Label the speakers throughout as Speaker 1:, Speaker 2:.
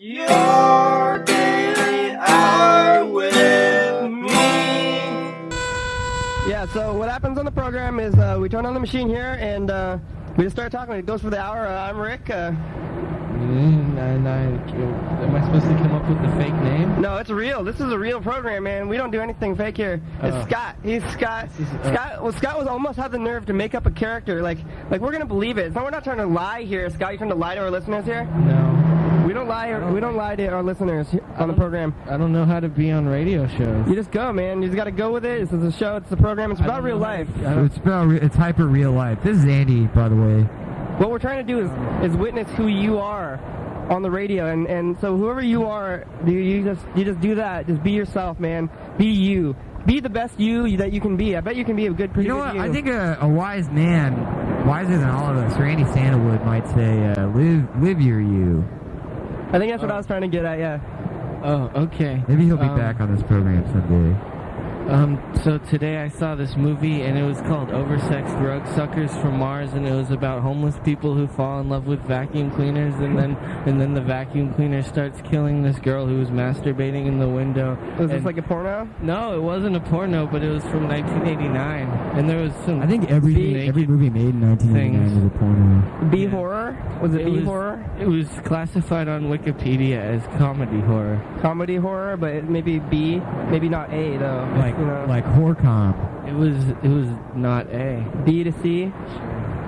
Speaker 1: Your daily hour with me.
Speaker 2: Yeah, so what happens on the program is we turn on the machine here and we just start talking. It goes for the hour. I'm Rick.
Speaker 3: Am I supposed to come up with the fake name?
Speaker 2: No, it's real. This is a real program, man. We don't do anything fake here. It's Scott. He's Scott. Scott was almost had the nerve to make up a character. Like we're gonna believe it. So we're not trying to lie here, Scott. You trying to lie to our listeners here?
Speaker 3: No.
Speaker 2: We don't lie to our listeners on the program.
Speaker 3: I don't know how to be on radio shows.
Speaker 2: You just go, man. You just got to go with it. This is a show. It's a program. It's about real life.
Speaker 4: It's hyper real life. This is Andy, by the way.
Speaker 2: What we're trying to do is witness who you are on the radio, and so whoever you are, you just do that. Just be yourself, man. Be you. Be the best you that you can be. I bet you can be a good pretty.
Speaker 4: You know what? I think a wise man, wiser than all of us, Randy Sandalwood might say, live your you.
Speaker 2: I think that's what I was trying to get at, yeah.
Speaker 3: Oh, okay.
Speaker 4: Maybe he'll be back on this program someday.
Speaker 3: So today I saw this movie, and it was called Oversexed Rug Suckers from Mars, and it was about homeless people who fall in love with vacuum cleaners, and then the vacuum cleaner starts killing this girl who was masturbating in the window.
Speaker 2: Was this like a porno?
Speaker 3: No, it wasn't a porno, but it was from 1989, and there was some.
Speaker 4: I think every movie made in 1989 was a porno.
Speaker 2: B horror? Was it B horror?
Speaker 3: It was classified on Wikipedia as comedy horror.
Speaker 2: Comedy horror, but maybe B, maybe not A though.
Speaker 4: Like Horcom.
Speaker 3: It was not A.
Speaker 2: B to C.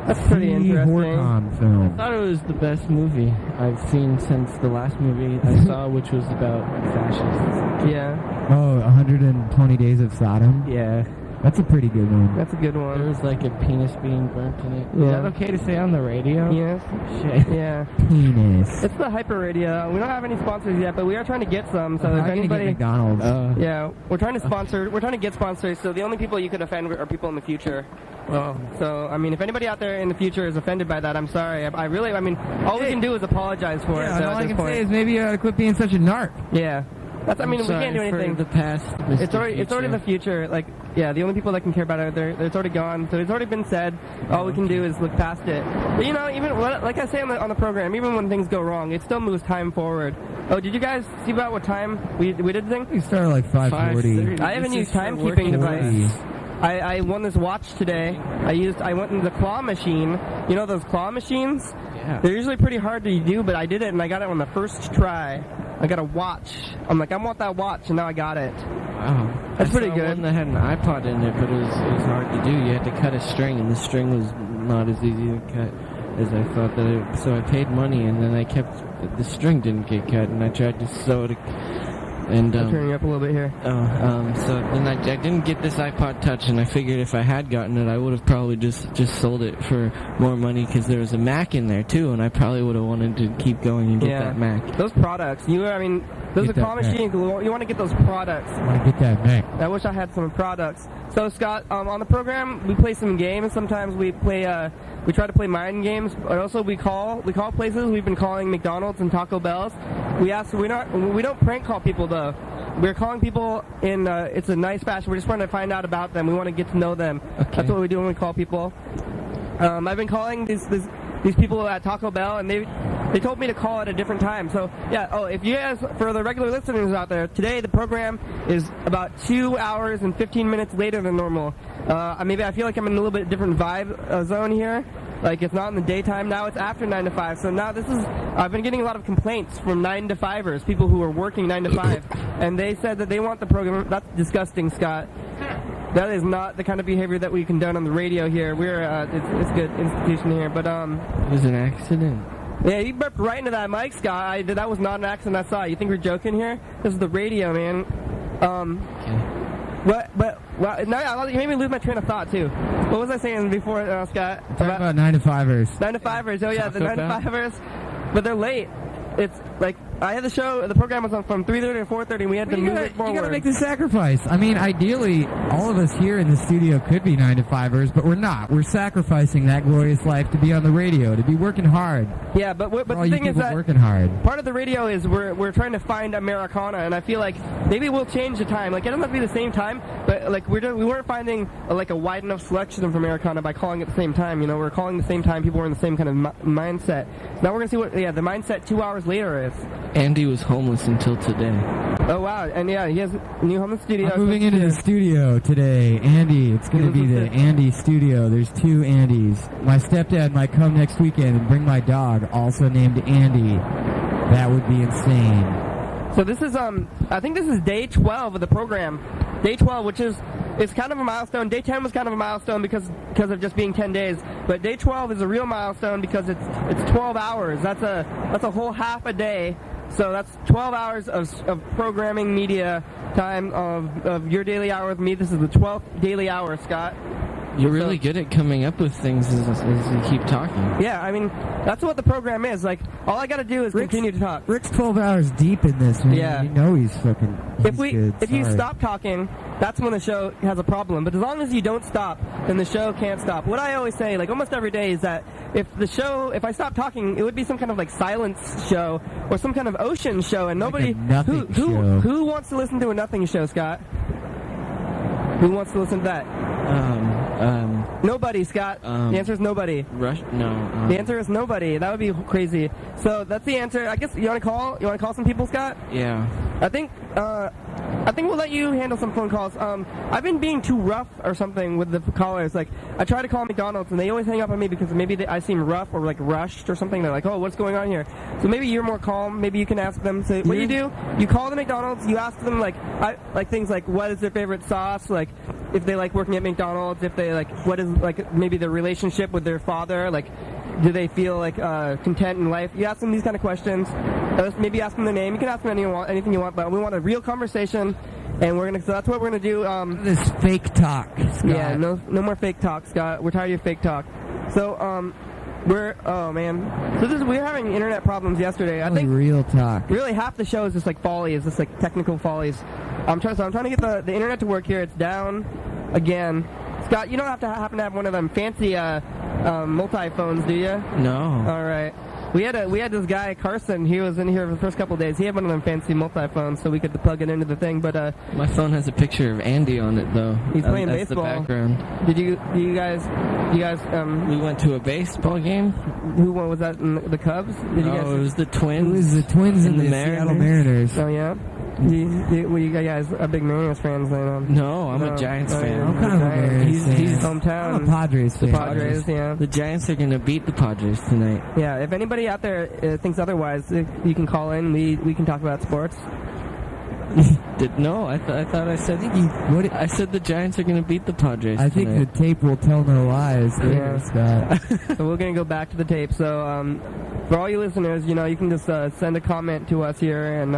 Speaker 2: That's pretty interesting.
Speaker 4: Horcom film.
Speaker 3: I thought it was the best movie I've seen since the last movie I saw, which was about fascists.
Speaker 2: Yeah.
Speaker 4: Oh, 120 Days of Sodom?
Speaker 3: Yeah.
Speaker 4: That's a pretty good one.
Speaker 2: That's a good one.
Speaker 3: There was like a penis being burnt in it.
Speaker 2: Yeah.
Speaker 3: Is that okay to say on the radio?
Speaker 2: Yes.
Speaker 3: Shit.
Speaker 2: Yeah.
Speaker 4: Penis.
Speaker 2: It's the Hyper Radio. We don't have any sponsors yet, but we are trying to get some. So if anybody,
Speaker 4: get McDonald's.
Speaker 2: Yeah, we're trying to sponsor. We're trying to get sponsors. So the only people you could offend are people in the future.
Speaker 3: Oh.
Speaker 2: So I mean, if anybody out there in the future is offended by that, I'm sorry. I mean, all we can do is apologize for it. So
Speaker 4: all
Speaker 2: at
Speaker 4: I
Speaker 2: this
Speaker 4: can
Speaker 2: point.
Speaker 4: say is maybe you ought to quit being such a narc.
Speaker 2: Yeah. We can't do anything.
Speaker 3: For the past,
Speaker 2: It's already the future. Like, yeah, the only people that can care about it, it's already gone. So it's already been said. All we can do is look past it. But you know, even like I say on the program, even when things go wrong, it still moves time forward. Oh, did you guys see about what time we did the thing?
Speaker 4: We started like 5:40.
Speaker 2: I have a new timekeeping device. I won this watch today. I went in the claw machine. You know those claw machines?
Speaker 3: Yeah.
Speaker 2: They're usually pretty hard to do, but I did it and I got it on the first try. I got a watch. I'm like, I want that watch, and now I got it.
Speaker 3: Wow.
Speaker 2: That's pretty good.
Speaker 3: One that had an iPod in it, but it was hard to do. You had to cut a string, and the string was not as easy to cut as I thought that it. So I paid money, and then the string didn't get cut, and I tried to sew it. And
Speaker 2: I'm turning you up a little bit here.
Speaker 3: So then I didn't get this iPod Touch, and I figured if I had gotten it, I would have probably just sold it for more money because there was a Mac in there too, and I probably would have wanted to keep going and get that Mac.
Speaker 2: Those products, those are claw machines. You want to get those products.
Speaker 4: I want to get that Mac.
Speaker 2: I wish I had some products. So Scott, on the program, we play some games. Sometimes we play. We try to play mind games, but also we call places. We've been calling McDonald's and Taco Bell's. We don't prank call people though. We're calling people in it's a nice fashion. We're just trying to find out about them. We want to get to know them.
Speaker 3: Okay.
Speaker 2: That's what we do when we call people. I've been calling these people at Taco Bell, and they told me to call at a different time. So yeah. Oh, if you guys, for the regular listeners out there, today the program is about 2 hours and 15 minutes later than normal. Maybe I feel like I'm in a little bit different vibe zone here. Like it's not in the daytime now; it's after 9 to 5. So now I've been getting a lot of complaints from 9 to 5ers, people who are working 9 to 5, and they said that they want the program. That's disgusting, Scott. That is not the kind of behavior that we condone on the radio here. We're it's a good institution here, but
Speaker 3: It was an accident.
Speaker 2: Yeah, you burped right into that mic, Scott. That was not an accident. I saw. You think we're joking here? This is the radio, man.
Speaker 3: Okay.
Speaker 2: Now you made me lose my train of thought too. What was I saying before, Scott?
Speaker 4: Talk about 9 to 5ers.
Speaker 2: 9 to 5ers. Oh yeah, the 9 to 5ers. But they're late. It's like I had the program was on from 3:30 to 4:30, and we had to move it forward.
Speaker 4: You gotta make the sacrifice. I mean, ideally, all of us here in the studio could be 9 to 5ers, but we're not. We're sacrificing that glorious life to be on the radio, to be working hard.
Speaker 2: Yeah, but the thing is that
Speaker 4: working hard.
Speaker 2: Part of the radio is we're trying to find Americana, and I feel like maybe we'll change the time. Like it doesn't have to be the same time, But like we weren't finding like a wide enough selection of Americana by calling at the same time. You know, we're calling at the same time. People were in the same kind of mindset. Now we're gonna see what the mindset 2 hours later is.
Speaker 3: Andy was homeless until today.
Speaker 2: Oh wow, and yeah, he has a new home in the studio.
Speaker 4: I'm moving into the studio today. Andy, it's going to be the Andy studio. There's 2 Andys. My stepdad might come next weekend and bring my dog, also named Andy. That would be insane.
Speaker 2: So this is I think this is day 12 of the program. Day 12, which is kind of a milestone. Day 10 was kind of a milestone because of just being 10 days. But day 12 is a real milestone because it's 12 hours. That's a whole half a day. So that's 12 hours of programming media time of your daily hour with me. This is the 12th daily hour, Scott.
Speaker 3: You're really good at coming up with things as you keep talking.
Speaker 2: Yeah, I mean, that's what the program is. Like, all I got to do is continue to talk.
Speaker 4: Rick's 12 hours deep in this, man.
Speaker 2: Yeah.
Speaker 4: You know he's fucking good.
Speaker 2: If you stop talking, that's when the show has a problem. But as long as you don't stop, then the show can't stop. What I always say, like almost every day, is that if I stop talking, it would be some kind of like silence show or some kind of ocean show, and nobody who wants to listen to a nothing show, Scott? Who wants to listen to that? Nobody, Scott. The answer is nobody.
Speaker 3: No.
Speaker 2: The answer is nobody. That would be crazy. So that's the answer. I guess you want to call. You want to call some people, Scott?
Speaker 3: Yeah.
Speaker 2: I think we'll let you handle some phone calls. I've been being too rough or something with the callers. Like, I try to call McDonald's and they always hang up on me because maybe I seem rough or like rushed or something. They're like, oh, what's going on here? So maybe you're more calm. Maybe you can ask them. So what you do, you call the McDonald's. You ask them like things like what is their favorite sauce, like if they like working at McDonald's, if they like what is like maybe their relationship with their father, like do they feel like content in life? You ask them these kind of questions. Maybe ask them their name. You can ask them anything you want, but we want a real conversation, and so that's what we're gonna do.
Speaker 4: This fake talk, Scott.
Speaker 2: Yeah, no more fake talk, Scott. We're tired of your fake talk. So we're we're having internet problems yesterday. I think
Speaker 4: real talk.
Speaker 2: Really, half the show is just like follies, just like technical follies. I'm trying to get the internet to work here. It's down again. Scott, you don't happen to have one of them fancy multi-phones, do you?
Speaker 3: No.
Speaker 2: All right. We had this guy Carson. He was in here for the first couple of days. He had one of them fancy multi-phones, so we could plug it into the thing. But
Speaker 3: my phone has a picture of Andy on it, though.
Speaker 2: He's playing
Speaker 3: that's
Speaker 2: baseball.
Speaker 3: The background.
Speaker 2: Did you guys?
Speaker 3: We went to a baseball game.
Speaker 2: Who was that? The Cubs?
Speaker 3: It was the Twins.
Speaker 4: It was the Twins and the Seattle Mariners.
Speaker 2: Oh yeah. You guys are big Mariners fans, then?
Speaker 3: No, I'm a Giants fan.
Speaker 4: I'm kind of a Mariners fan.
Speaker 2: He's hometown.
Speaker 4: I'm a Padres fan.
Speaker 2: The Padres, yeah.
Speaker 3: The Giants are going to beat the Padres tonight.
Speaker 2: Yeah, if anybody out there thinks otherwise, you can call in. We can talk about sports.
Speaker 3: No, I thought I said I said the Giants are going to beat the Padres
Speaker 4: I think
Speaker 3: tonight.
Speaker 4: the tape will tell no lies.
Speaker 2: Yeah.
Speaker 4: Scott.
Speaker 2: So we're going to go back to the tape. So for all you listeners, you can just send a comment to us here and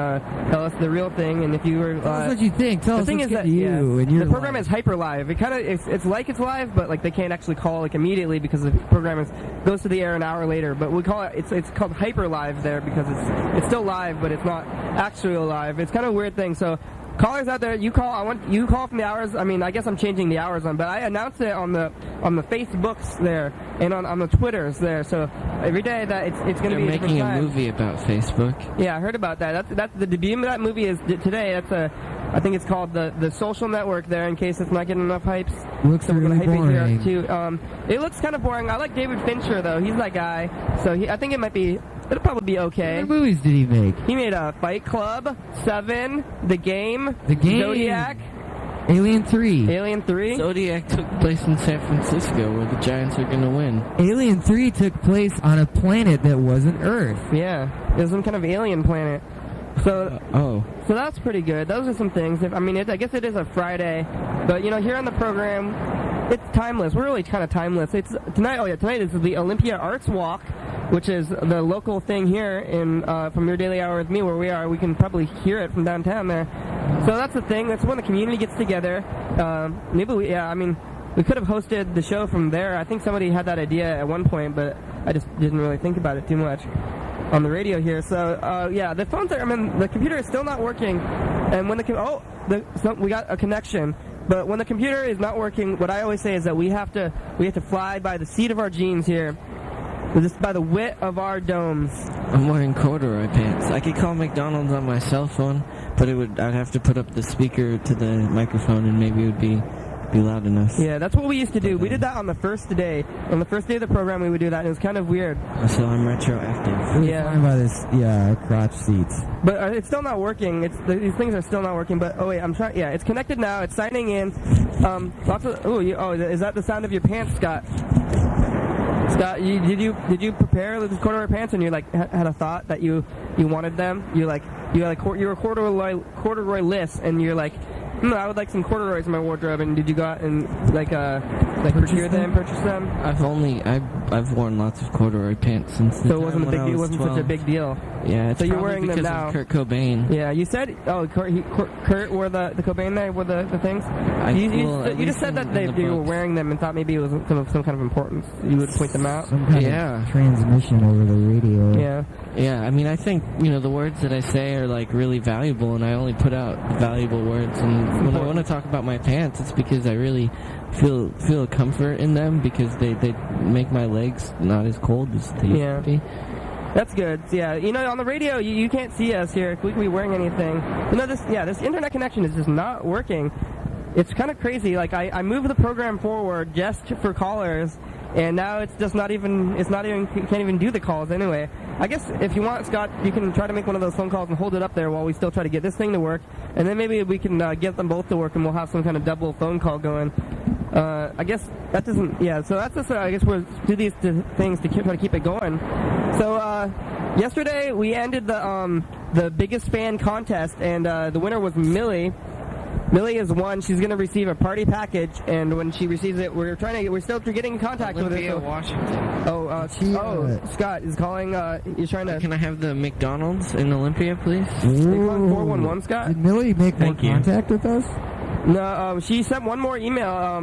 Speaker 2: tell us the real thing. And if you were
Speaker 4: tell us what you think. Tell us
Speaker 2: what's
Speaker 4: good to you. And
Speaker 2: the program is hyper live. It kind of it's like it's live, but like they can't actually call like immediately because the program goes to the air an hour later. But we call it it's called hyper live there because it's still live, but it's not actually live. It's kind of a weird thing. So callers out there, you call from the hours. I mean, I guess I'm changing the hours on, but I announced it on the Facebooks there and on the Twitters there. So every day that it's going to be
Speaker 3: making a movie about Facebook.
Speaker 2: Yeah, I heard about that. That's the debut of that movie is today. I think it's called the Social Network there. In case it's not getting enough hypes,
Speaker 4: looks
Speaker 2: so we're
Speaker 4: really
Speaker 2: gonna hype
Speaker 4: boring.
Speaker 2: it here too. It looks kind of boring. I like David Fincher though. He's that guy. So I think it'll probably be okay.
Speaker 4: What movies did he make?
Speaker 2: He made a Fight Club, Seven, The Game, Zodiac,
Speaker 4: Alien 3.
Speaker 2: Alien 3.
Speaker 3: Zodiac took place in San Francisco, where the Giants are going to win.
Speaker 4: Alien 3 took place on a planet that wasn't Earth.
Speaker 2: Yeah, it was some kind of alien planet. So, so that's pretty good. Those are some things. I guess it is a Friday, but here on the program, it's timeless. We're really kind of timeless. It's tonight. Oh yeah, tonight is the Olympia Arts Walk, which is the local thing here in from your daily hour with me where we are. We can probably hear it from downtown there. So that's the thing. That's when the community gets together. Maybe we could have hosted the show from there. I think somebody had that idea at one point, but I just didn't really think about it too much on the radio here. So the phones the computer is still not working, and when we got a connection. But when the computer is not working, what I always say is that we have to fly by the seat of our jeans here. Just by the width of our domes.
Speaker 3: I'm wearing corduroy pants. I could call McDonald's on my cell phone, but I'd have to put up the speaker to the microphone, and maybe it would be loud enough.
Speaker 2: Yeah, that's what we used to do. We did that on the first day. On the first day of the program, we would do that, and it was kind of weird.
Speaker 3: So I'm retroactive.
Speaker 2: Yeah.
Speaker 4: Fine by this, crotch seats.
Speaker 2: But it's still not working. These things are still not working. But I'm trying. Yeah, it's connected now. It's signing in. Is that the sound of your pants, Scott? Scott, did you prepare these corduroy pants and you had a thought that you wanted them? You were corduroy-less and you're like, I would like some corduroys in my wardrobe. And did you go out and purchase them?
Speaker 3: I've worn lots of corduroy pants since the
Speaker 2: so it wasn't
Speaker 3: time
Speaker 2: it wasn't
Speaker 3: 12.
Speaker 2: such a big deal.
Speaker 3: Yeah, it's
Speaker 2: so you're
Speaker 3: probably
Speaker 2: wearing them
Speaker 3: because
Speaker 2: now.
Speaker 3: of Kurt Cobain.
Speaker 2: Yeah, you said Kurt wore the Cobain there wore the things. You just said that you were wearing them and thought maybe it was some kind of importance. You would point them out.
Speaker 4: Some kind of transmission over the radio.
Speaker 2: Yeah.
Speaker 3: Yeah, I mean, I think, the words that I say are, really valuable, and I only put out valuable words. And when I want to talk about my pants, it's because I really feel comfort in them because they make my legs not as cold as they used to be.
Speaker 2: That's good. Yeah, on the radio, you can't see us here. We could be wearing anything. This internet connection is just not working. It's kind of crazy. I moved the program forward just for callers, and now it's just not even, you can't even do the calls anyway. I guess if you want, Scott, you can try to make one of those phone calls and hold it up there while we still try to get this thing to work, and then maybe we can get them both to work and we'll have some kind of double phone call going. I guess that doesn't, so that's just, I guess we'll do these things to try to keep it going. So, yesterday we ended the biggest fan contest, and the winner was Millie. Millie has won. She's going to receive a party package, and when she receives it, we're still getting in contact with her.
Speaker 3: Olympia,
Speaker 2: Washington. Scott is calling. He's trying to.
Speaker 3: Can I have the McDonald's in Olympia, please?
Speaker 2: You're calling 411, Scott.
Speaker 4: Did Millie make more contact with us?
Speaker 2: No, she sent one more email.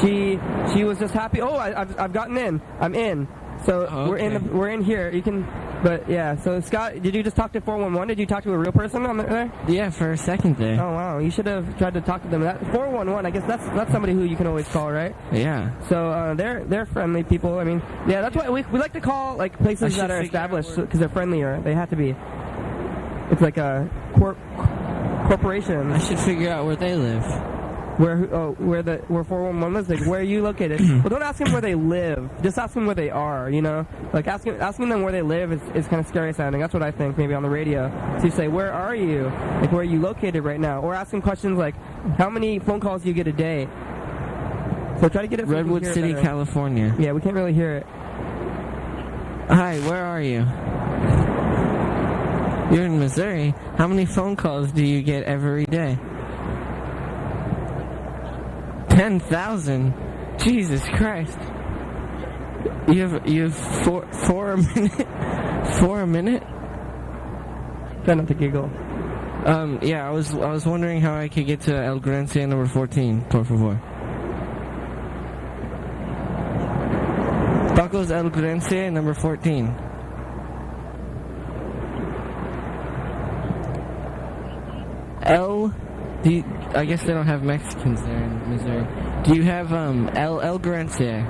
Speaker 2: She was just happy. Oh, I've gotten in. I'm in. So
Speaker 3: okay.
Speaker 2: we're in here. You can. But yeah, so Scott, did you just talk to 411? Did you talk to a real person on there?
Speaker 3: Yeah, for a second there.
Speaker 2: Oh wow, you should have tried to talk to them. That 411, I guess that's somebody who you can always call, right?
Speaker 3: Yeah.
Speaker 2: So they're friendly people. I mean, yeah, that's why we like to call places that are established because they're friendlier. They have to be. It's like a corporation.
Speaker 3: I should figure out where they live.
Speaker 2: Where 411 is, where are you located? Well, don't ask them where they live. Just ask them where they are, asking them where they live is kind of scary sounding. That's what I think, maybe on the radio. So you say, where are you? Where are you located right now? Or ask them questions like, how many phone calls do you get a day? So try to get it from
Speaker 3: Redwood City, California.
Speaker 2: Yeah, we can't really hear it.
Speaker 3: Hi, where are you? You're in Missouri. How many phone calls do you get every day? 10,000. Jesus Christ. You have four a minute. 4 a minute.
Speaker 2: Try not to giggle.
Speaker 3: Yeah, I was wondering how I could get to El Grancia number 14, por favor. Tacos El Grancia number 14. I guess they don't have Mexicans there in Missouri. Do you have El Grancia?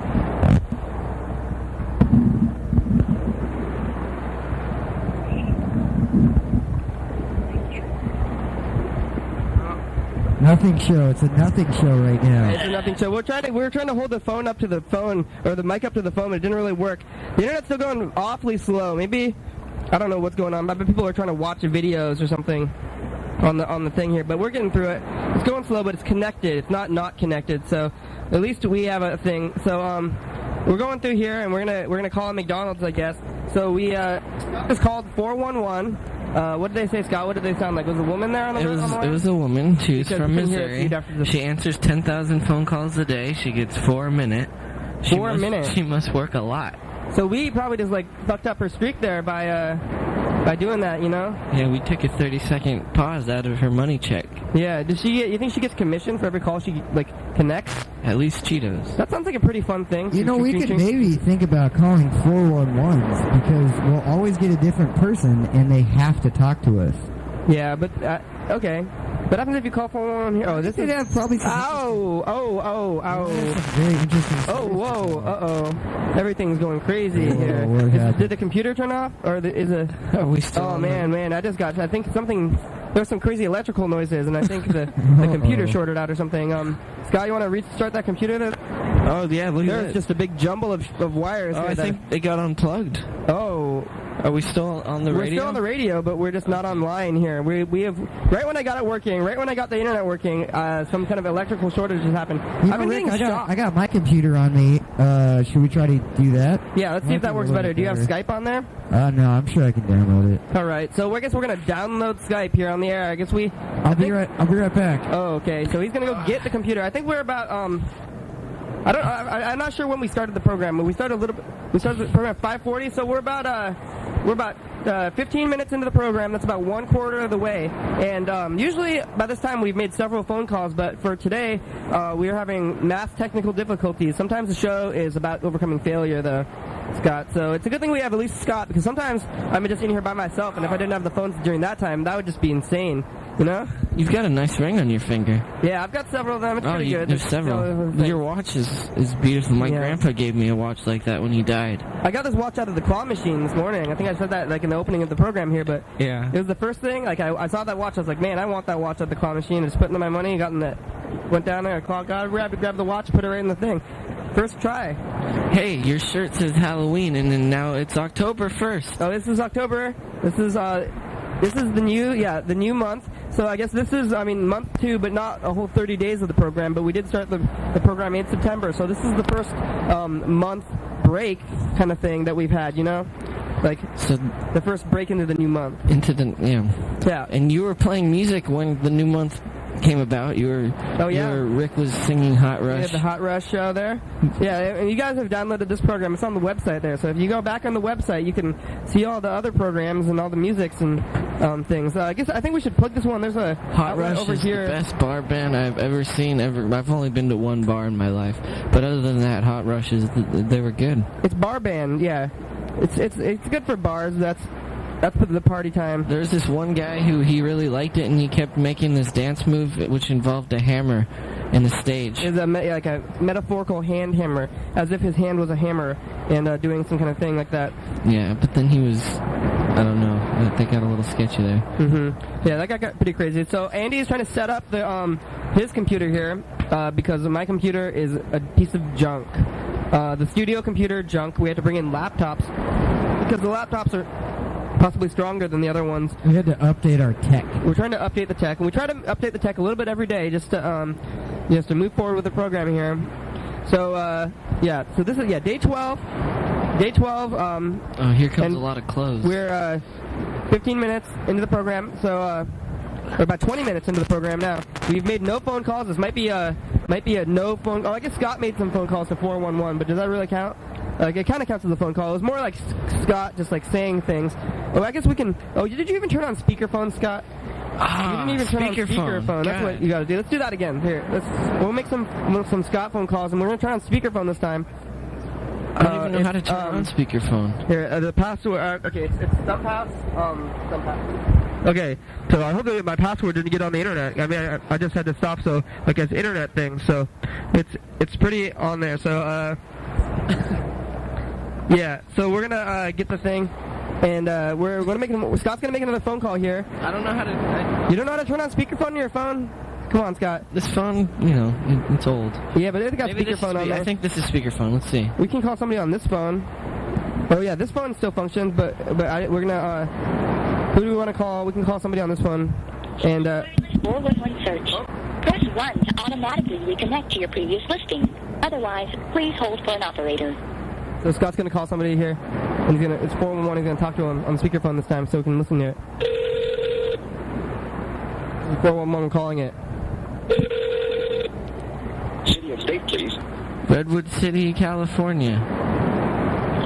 Speaker 4: Nothing show. It's a nothing show right now.
Speaker 2: It's a nothing show. We were trying to hold the phone up to the phone, or the mic up to the phone, but it didn't really work. The internet's still going awfully slow. Maybe, I don't know what's going on, but people are trying to watch videos or something on the thing here, but we're getting through it. It's going slow, but it's connected. It's not connected, so at least we have a thing. So we're going through here, and we're gonna call McDonald's, I guess. So we it's called 411. What did they say, Scott? What did they sound like? Was a woman there on the line?
Speaker 3: It was a woman. She's from Missouri. She answers 10,000 phone calls a day. She gets 4 a minute.
Speaker 2: 4 a minute.
Speaker 3: She must work a lot.
Speaker 2: So we probably just fucked up her streak there by doing that,
Speaker 3: Yeah, we took a 30-second pause out of her money check.
Speaker 2: Yeah, you think she gets commission for every call she connects?
Speaker 3: At least Cheetos.
Speaker 2: That sounds like a pretty fun thing.
Speaker 4: We could maybe think about calling 411s because we'll always get a different person and they have to talk to us.
Speaker 2: Yeah, but okay. What happens if you call 411 here? Oh, this is...
Speaker 4: Yeah, probably.
Speaker 2: Ow.
Speaker 4: Very interesting.
Speaker 2: Oh, whoa, uh-oh. Everything's going crazy here.
Speaker 4: what happened?
Speaker 2: Did the computer turn off? Or is it...
Speaker 3: Are we still
Speaker 2: Oh,
Speaker 3: on
Speaker 2: man, I think something... There's some crazy electrical noises, and I think the computer shorted out or something. Scott, you want to restart that computer?
Speaker 3: Oh, yeah, look at that.
Speaker 2: There's just a big jumble of wires
Speaker 3: Oh,
Speaker 2: here.
Speaker 3: I think they got unplugged.
Speaker 2: Oh...
Speaker 3: Are we still on the
Speaker 2: We're
Speaker 3: radio?
Speaker 2: still on the radio, but we're just not online here. We have right when I got it working, right when I got the internet working, some kind of electrical shortage has happened. I've been
Speaker 4: Rick,
Speaker 2: getting shocked.
Speaker 4: I got my computer on me. Should we try to do that?
Speaker 2: Yeah, let's see if that works better. Do you have Skype on there?
Speaker 4: No, I'm sure I can download it.
Speaker 2: All right, so I guess we're gonna download Skype here on the air. I guess
Speaker 4: I'll be right back.
Speaker 2: Oh, okay. So he's gonna go get the computer. I think we're about I'm not sure when we started the program, but we started the program at 5:40, so we're about 15 minutes into the program. That's about 1/4 of the way. And usually by this time we've made several phone calls, but for today we are having mass technical difficulties. Sometimes the show is about overcoming failure, though, Scott. So it's a good thing we have at least Scott, because sometimes I'm just in here by myself, and if I didn't have the phones during that time, that would just be insane. You know?
Speaker 3: You've got a nice ring on your finger.
Speaker 2: Yeah, I've got several of them. It's pretty good.
Speaker 3: There's several. Your watch is beautiful. My grandpa gave me a watch like that when he died.
Speaker 2: I got this watch out of the claw machine this morning. I think I said that like in the opening of the program here, but
Speaker 3: yeah,
Speaker 2: it was the first thing. Like I saw that watch, I was like, man, I want that watch at the claw machine. I just put in my money, went down there, grabbed the watch, put it right in the thing. First try.
Speaker 3: Hey, your shirt says Halloween, and then now it's October 1st.
Speaker 2: Oh, this is October. This is the new month. So I guess this is, month 2, but not a whole 30 days of the program. But we did start the program in September. So this is the first month break kind of thing that we've had, you know? Like, so the first break into the new month.
Speaker 3: Yeah. And you were playing music when the new month came about. Rick was singing Hot Rush.
Speaker 2: We had the Hot Rush show there. Yeah, and you guys have downloaded this program. It's on the website there. So if you go back on the website, you can see all the other programs and all the musics and things. I think we should plug this one. There's a
Speaker 3: Hot Rush
Speaker 2: over
Speaker 3: is
Speaker 2: here.
Speaker 3: The best bar band I've ever seen. I've only been to one bar in my life, but other than that, Hot Rush they were good.
Speaker 2: It's bar band, yeah. It's good for bars. That's the party time.
Speaker 3: There's this one guy who he really liked it, and he kept making this dance move which involved a hammer in the stage.
Speaker 2: It's like a metaphorical hand hammer, as if his hand was a hammer, and doing some kind of thing like that.
Speaker 3: Yeah, but then he was, I don't know, they got a little sketchy there.
Speaker 2: Mm-hmm. Yeah, that guy got pretty crazy. So Andy is trying to set up his computer here, because my computer is a piece of junk. The studio computer, junk. We had to bring in laptops, because the laptops are possibly stronger than the other ones.
Speaker 4: We had to update our tech.
Speaker 2: We're trying to update the tech, and we try to update the tech a little bit every day just to move forward with the program here. So so this is day 12. Day 12.
Speaker 3: Here comes a lot of clothes.
Speaker 2: We're 15 minutes into the program, so we're about 20 minutes into the program now. We've made no phone calls. This might be a no phone. Oh, I guess Scott made some phone calls to 411, but does that really count? It kind of counts as a phone call. It was more like Scott just like saying things. Oh, I guess we can. Oh, did you even turn on speakerphone, Scott? You didn't even turn on speakerphone. That's what you got to do. Let's do that again. Here, we'll make some Scott phone calls, and we're gonna turn on speakerphone this time.
Speaker 3: I don't even know how to turn on speakerphone.
Speaker 2: Here, the password. Okay, it's Stumphouse. Stumphouse. Okay, so I hope that my password didn't get on the internet. I mean, I just had to stop, so like it's internet thing. So it's pretty on there. So yeah. So we're gonna get the thing, and we're gonna make Scott's gonna make another phone call here.
Speaker 3: I don't know how to.
Speaker 2: You don't know how to turn on speakerphone on your phone? Come on, Scott.
Speaker 3: This phone, it's old.
Speaker 2: Yeah, but it's got speakerphone on there.
Speaker 3: I think this is speakerphone. Let's see.
Speaker 2: We can call somebody on this phone. Oh yeah, this phone still functions, but we're gonna. Who do we want to call? We can call somebody on this phone. And
Speaker 5: 411 search. Press 1 to automatically reconnect to your previous listing. Otherwise, please hold for an operator.
Speaker 2: So Scott's gonna call somebody here, and it's 411. He's gonna talk to him on speakerphone this time, so we can listen to it. This is 411 calling it.
Speaker 6: City and state, please.
Speaker 3: Redwood City, California.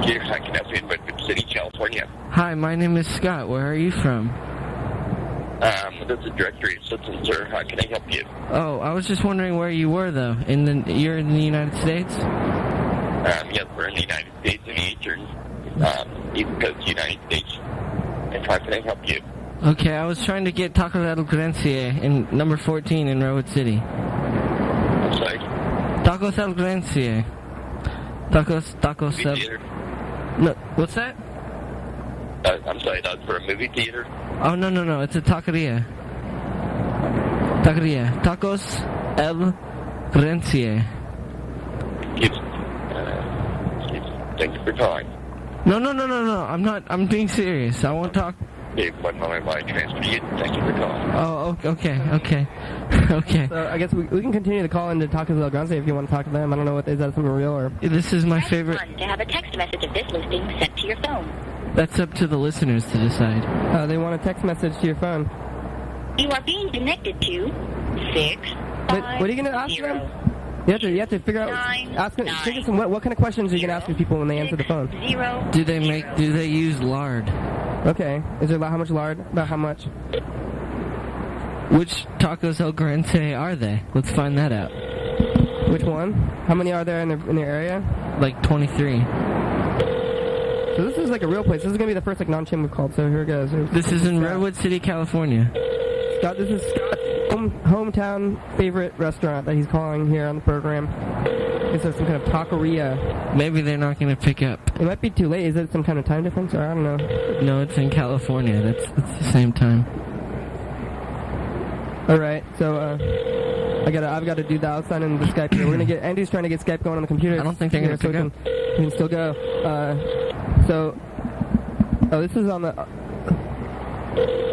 Speaker 6: Yes, I can help you in Redwood City, California.
Speaker 3: Hi, my name is Scott. Where are you from?
Speaker 6: This is directory assistant, sir. How can I help you?
Speaker 3: Oh, I was just wondering where you were, though. You're in the United States?
Speaker 6: Yes, we're in the United States, in the Eastern, East Coast United States. And how can I help you?
Speaker 3: Okay, I was trying to get Taco del Grancia in number 14 in Redwood City.
Speaker 6: Sorry.
Speaker 3: Tacos El Grancia. Tacos El...
Speaker 6: Theater.
Speaker 3: No, what's that?
Speaker 6: I'm sorry, that's for a movie theater?
Speaker 3: Oh, no, it's a taqueria. Tacos El Grancia.
Speaker 6: Thank you for calling.
Speaker 3: No, I'm being serious. I won't talk...
Speaker 6: Okay, 1 moment while I transfer you. Thank you for calling.
Speaker 3: Oh, okay.
Speaker 2: So I guess we can continue to call into Tacos El Grande if you want to talk to them. I don't know, is that something real or...
Speaker 3: This is my favorite...
Speaker 5: Press 1 to have a text message of this listing sent to your phone.
Speaker 3: That's up to the listeners to decide.
Speaker 2: They want a text message to your phone.
Speaker 5: You are being connected to 6.
Speaker 2: What are you going to ask them? You have to figure out. Think of what kind of questions are you going to ask these people when they answer the phone?
Speaker 5: 0.
Speaker 3: Do they use lard?
Speaker 2: Okay. Is there how much lard? About how much?
Speaker 3: Which Tacos El Grande are they? Let's find that out.
Speaker 2: Which one? How many are there in the area?
Speaker 3: Like 23.
Speaker 2: So this is like a real place. This is going to be the first like non-chain we've called. So here it goes.
Speaker 3: This is in Redwood City, California.
Speaker 2: Scott, this is Scott's hometown favorite restaurant that he's calling here on the program. Is there some kind of taqueria?
Speaker 3: Maybe they're not going to pick up.
Speaker 2: It might be too late. Is it some kind of time difference? Or I don't know.
Speaker 3: No, it's in California. That's the same time.
Speaker 2: All right. So I've got to do the outside and the Skype here. We're gonna get Andy's trying to get Skype going on the computer.
Speaker 3: I don't think they're going to pick up.
Speaker 2: We can still go. This is on the.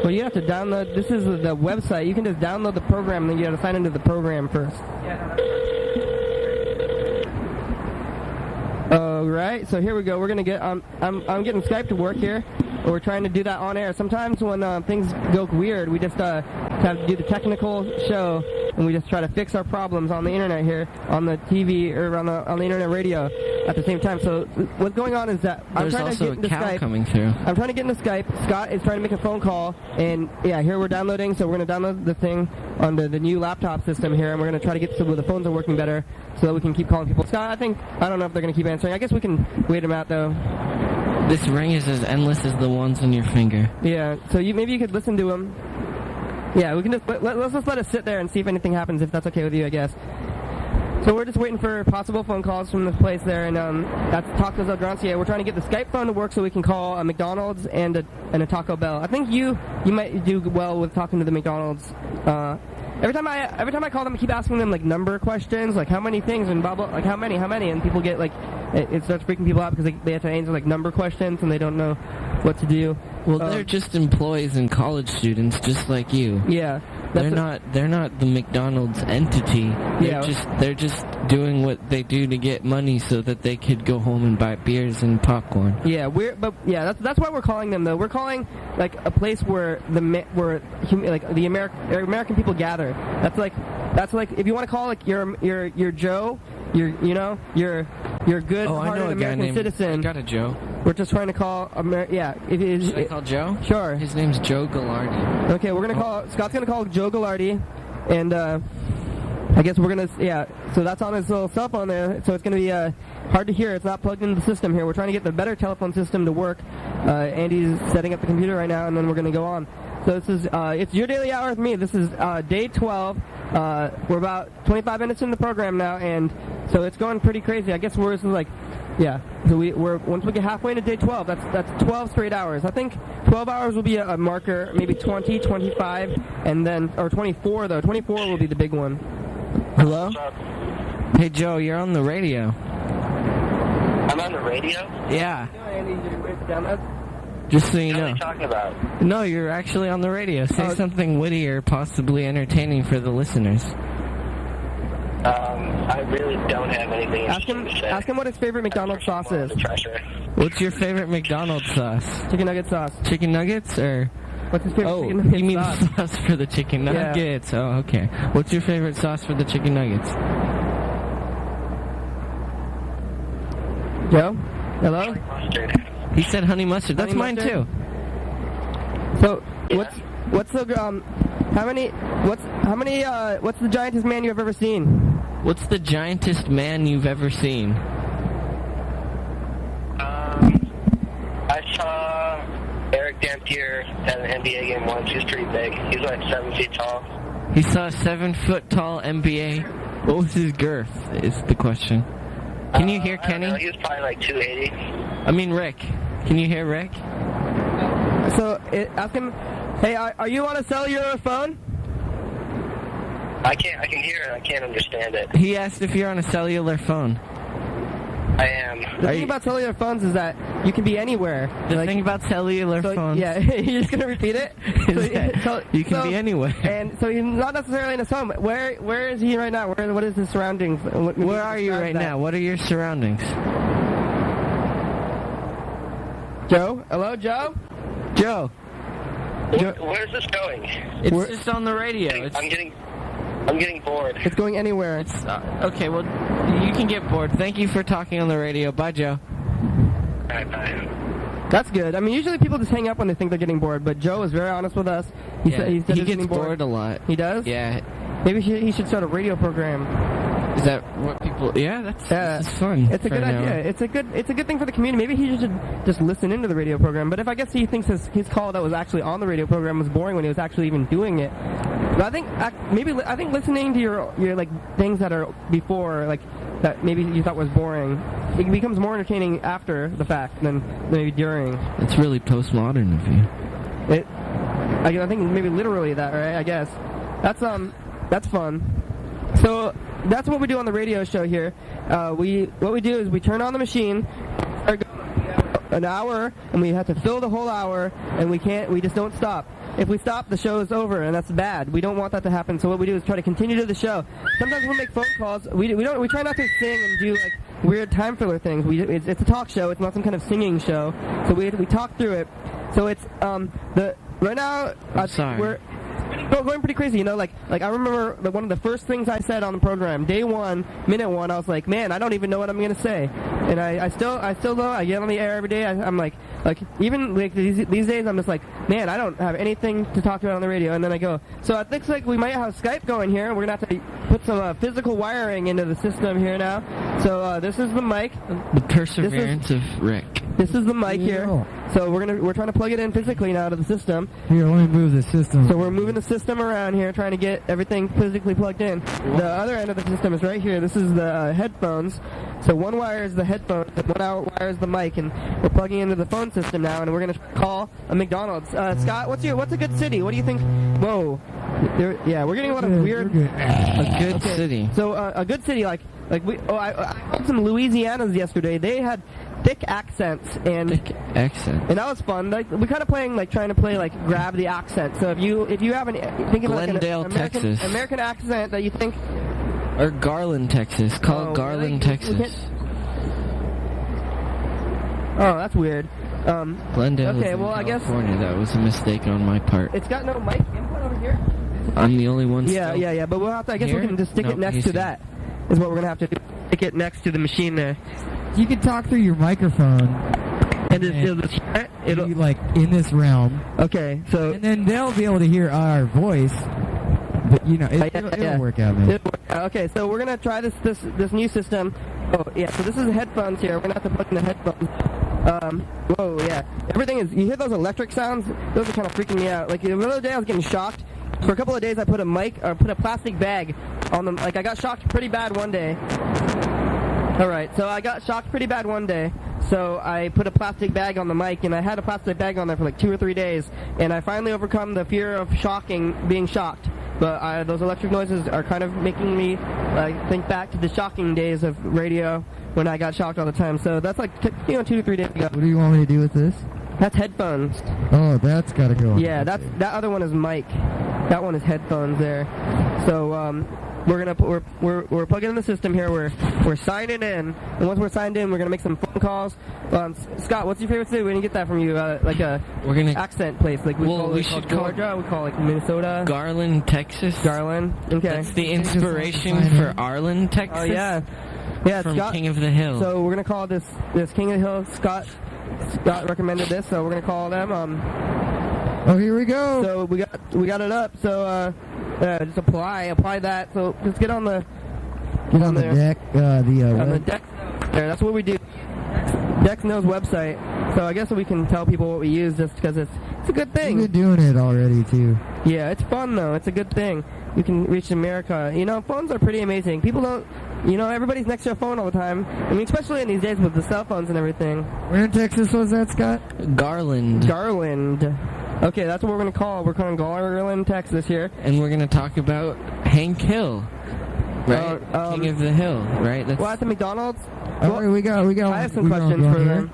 Speaker 2: Well, you have to download. This is the website. You can just download the program, and then you have to sign into the program first. All right. So here we go. We're gonna get. I'm getting Skype to work here. We're trying to do that on air. Sometimes when things go weird, we just have to do the technical show, and we just try to fix our problems on the internet here, on the TV or on the internet radio at the same time. So what's going on is that I'm trying to get into Skype.
Speaker 3: Coming through.
Speaker 2: I'm trying to get into Skype. Scott is trying to make a phone call, and yeah, here we're downloading. So we're going to download the thing on the new laptop system here, and we're going to try to get so the phones are working better, so that we can keep calling people. Scott, I don't know if they're going to keep answering. I guess we can wait them out though.
Speaker 3: This ring is as endless as the ones on your finger.
Speaker 2: Yeah, so maybe you could listen to them. Yeah, we can just let's just let it sit there and see if anything happens, if that's okay with you, I guess. So we're just waiting for possible phone calls from this place there, and that's Tacos El Grande. We're trying to get the Skype phone to work so we can call a McDonald's and a Taco Bell. I think you might do well with talking to the McDonald's. Every time I call them, I keep asking them like number questions, like how many things and blah blah, like how many, and people get like it starts freaking people out because they have to answer like number questions and they don't know what to do.
Speaker 3: Well, they're just employees and college students, just like you.
Speaker 2: Yeah,
Speaker 3: they're not the McDonald's entity. They're just doing what they do to get money so that they could go home and buy beers and popcorn.
Speaker 2: Yeah, that's why we're calling them though. We're calling like a place where the American people gather. That's like if you want to call like your Joe, your good-hearted American citizen.
Speaker 3: I got a Joe.
Speaker 2: We're just trying to call
Speaker 3: Should I call Joe?
Speaker 2: Sure.
Speaker 3: His name's Joe Gallardi.
Speaker 2: Okay, we're gonna call. Scott's gonna call Joe Gallardi, and I guess we're gonna. Yeah. So that's on his little cell phone there. So it's gonna be hard to hear. It's not plugged into the system here. We're trying to get the better telephone system to work. Andy's setting up the computer right now, and then we're gonna go on. So this is it's your daily hour with me. This is day 12. We're about 25 minutes in the program now, and so it's going pretty crazy. I guess we're just like, yeah. So we're once we get halfway into day 12, that's 12 straight hours. I think 12 hours will be a marker, maybe 20, 25, and then or 24 though. 24 will be the big one. Hello?
Speaker 3: Hey Joe, you're on the radio.
Speaker 6: I'm on the radio?
Speaker 3: Yeah.
Speaker 2: Andy,
Speaker 3: just so you know.
Speaker 6: What are you talking about?
Speaker 3: No, you're actually on the radio. Say something witty or possibly entertaining for the listeners.
Speaker 6: I really don't have anything.
Speaker 2: Ask him what his favorite McDonald's sauce is.
Speaker 3: What's your favorite McDonald's sauce?
Speaker 2: Chicken nugget sauce.
Speaker 3: Chicken nuggets or?
Speaker 2: What's his favorite chicken
Speaker 3: nugget sauce? You mean
Speaker 2: sauce?
Speaker 3: the sauce for the chicken nuggets? Yeah. Oh, okay. What's your favorite sauce for the chicken nuggets?
Speaker 2: Joe? Hello?
Speaker 3: He said honey mustard. That's mine too.
Speaker 2: So what's the what's the giantest man you've ever seen?
Speaker 3: What's the giantest man you've ever seen?
Speaker 6: I saw Eric
Speaker 7: here at an NBA game once. He was pretty big. He was like 7 feet tall.
Speaker 3: He saw a 7-foot-tall NBA. What was his girth, is the question. Can you hear Kenny?
Speaker 7: I don't know, he was probably like 280.
Speaker 3: I mean, Rick. Can you hear Rick?
Speaker 2: So, ask him, hey, are you on a cellular phone?
Speaker 7: I can hear it. I can't understand it.
Speaker 3: He asked if you're on a cellular phone.
Speaker 7: I am.
Speaker 2: The thing about cellular phones is that you can be anywhere.
Speaker 3: The thing about cellular phones.
Speaker 2: Yeah, you're just gonna repeat it.
Speaker 3: You can be anywhere.
Speaker 2: And so he's not necessarily in his home. Where is he right now? What is his surroundings?
Speaker 3: Where are you right now? What are your surroundings?
Speaker 2: Joe? Hello, Joe? Joe?
Speaker 7: Where's this going?
Speaker 3: It's just on the radio.
Speaker 7: I'm getting bored.
Speaker 2: It's going anywhere.
Speaker 3: Okay, well, you can get bored. Thank you for talking on the radio. Bye, Joe.
Speaker 7: Bye.
Speaker 2: That's good. I mean, usually people just hang up when they think they're getting bored, but Joe is very honest with us. He said
Speaker 3: he
Speaker 2: he's
Speaker 3: gets bored a lot.
Speaker 2: He does?
Speaker 3: Yeah.
Speaker 2: Maybe he should start a radio program.
Speaker 3: Is that what people... Yeah, that's fun.
Speaker 2: It's a good idea. It's a good thing for the community. Maybe he should just listen into the radio program. But if I guess he thinks his call that was actually on the radio program was boring when he was actually even doing it. But I think listening to your like things that are before, like that maybe you thought was boring, it becomes more entertaining after the fact than maybe during.
Speaker 3: It's really postmodern of you.
Speaker 2: I think maybe literally that, right? I guess that's fun. So that's what we do on the radio show here. What we do is we turn on the machine, an hour, and we have to fill the whole hour, and we just don't stop. If we stop, the show is over, and that's bad. We don't want that to happen. So what we do is try to continue to the show. Sometimes we'll make phone calls. We try not to sing and do like weird time filler things. It's a talk show. It's not some kind of singing show. So we talk through it. So it's right now. We're going pretty crazy, you know. Like I remember one of the first things I said on the program, day 1, minute 1. I was like, man, I don't even know what I'm gonna say, and I still don't. I get on the air every day. I'm like even like these days, I'm just like, man, I don't have anything to talk about on the radio. And then I go, so it looks like we might have Skype going here. We're gonna have to put some physical wiring into the system here now. So this is the mic.
Speaker 3: The perseverance of Rick.
Speaker 2: This is the mic here. So we're trying to plug it in physically now to the system.
Speaker 4: Here, let me move the system.
Speaker 2: So we're moving the system around here, trying to get everything physically plugged in. The other end of the system is right here. This is the headphones. So one wire is the headphones, and one wire is the mic, and we're plugging into the phone system now, and we're gonna call a McDonald's. Scott, what's a good city? What do you think? Whoa, we're getting a lot of weird.
Speaker 3: A good city.
Speaker 2: So a good city, I called some Louisianas yesterday. They had thick accents and that was fun. Like we kind of trying to play grab the accent. So if you have think of
Speaker 3: Glendale, Texas,
Speaker 2: American accent that you think,
Speaker 3: or Garland, Texas. Call Garland, Texas.
Speaker 2: Oh, that's weird.
Speaker 3: Glendale.
Speaker 2: Okay,
Speaker 3: is in
Speaker 2: California.
Speaker 3: California. That was a mistake on my part.
Speaker 2: It's got no mic input over here.
Speaker 3: I'm the only one.
Speaker 2: Yeah. But we'll have to. I guess
Speaker 3: Here?
Speaker 2: we can just stick it next to that. Is what we're gonna have to do. Stick it next to the machine there.
Speaker 4: You can talk through your microphone.
Speaker 2: And it'll
Speaker 4: be like in this realm.
Speaker 2: Okay, so
Speaker 4: and then they'll be able to hear our voice. But it'll work out, man.
Speaker 2: Okay, so we're gonna try this new system. Oh yeah, so this is the headphones here. We're gonna have to plug in the headphones. Whoa, yeah. Everything is. You hear those electric sounds? Those are kind of freaking me out. Like the other day, I was getting shocked. For a couple of days, I put a plastic bag on them. Like I got shocked pretty bad one day. All right, so I got shocked pretty bad one day. So I put a plastic bag on the mic, and I had a plastic bag on there for 2 or 3 days, and I finally overcome the fear of being shocked. But those electric noises are kind of making me think back to the shocking days of radio when I got shocked all the time. So that's 2 to 3 days ago.
Speaker 4: What do you want me to do with this?
Speaker 2: That's headphones.
Speaker 4: Oh, that's got to go on.
Speaker 2: Yeah, that other one is mic. That one is headphones there. So we're plugging in the system here. We're signing in, and once we're signed in, we're gonna make some phone calls. Scott, what's your favorite city? We're gonna get that from you.
Speaker 3: We're gonna
Speaker 2: accent place. We should call Georgia. We call Minnesota.
Speaker 3: Garland, Texas.
Speaker 2: Garland. Okay.
Speaker 3: That's the inspiration for Arlen, Texas.
Speaker 2: Oh yeah. From
Speaker 3: Scott, King of the Hill.
Speaker 2: So we're gonna call this King of the Hill. Scott recommended this, so we're gonna call them.
Speaker 4: Oh, here we go.
Speaker 2: So we got it up. So just apply that. So just get on the
Speaker 4: deck.
Speaker 2: On the deck there. That's what we do. Dex knows website. So I guess we can tell people what we use just because it's It's a good thing.
Speaker 4: We've been doing it already, too.
Speaker 2: Yeah, it's fun, though. It's a good thing. You can reach America. You know, phones are pretty amazing. People don't, you know, everybody's next to a phone all the time. I mean, especially in these days with the cell phones and everything.
Speaker 4: Where in Texas was that, Scott?
Speaker 3: Garland.
Speaker 2: Garland. Okay, that's what we're going to call. We're calling Garland, Texas here.
Speaker 3: And we're going to talk about Hank Hill. Right? King of the Hill, right? That's
Speaker 2: well, at the McDonald's.
Speaker 4: Well, we got.
Speaker 2: I have some questions for them.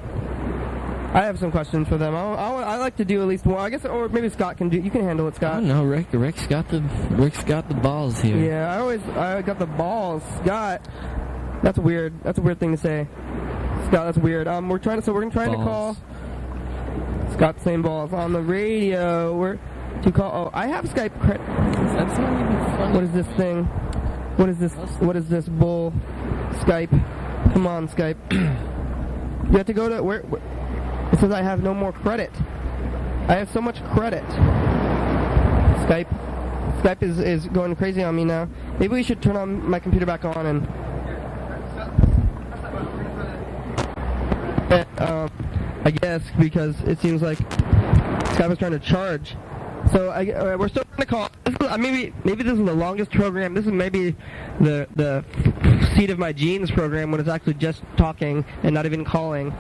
Speaker 2: I have some questions for them. I like to do at least one. I guess, or maybe Scott can do. You can handle it, Scott.
Speaker 3: Oh no, Rick's got the balls here.
Speaker 2: Yeah, I got the balls, Scott. That's weird. That's a weird thing to say, Scott. That's weird. We're gonna try to call Scott same balls on the radio. Oh, I have Skype credit.
Speaker 3: That's not even funny.
Speaker 2: What is this thing? What is this? What is this bull? Skype. Come on, Skype. You have to go to where? It says I have no more credit. I have so much credit. Skype is going crazy on me now. Maybe we should turn on my computer back on and. I guess because it seems like Skype is trying to charge. So we're still trying to call. Maybe this is the longest program. This is maybe the seat of my genes program when it's actually just talking and not even calling.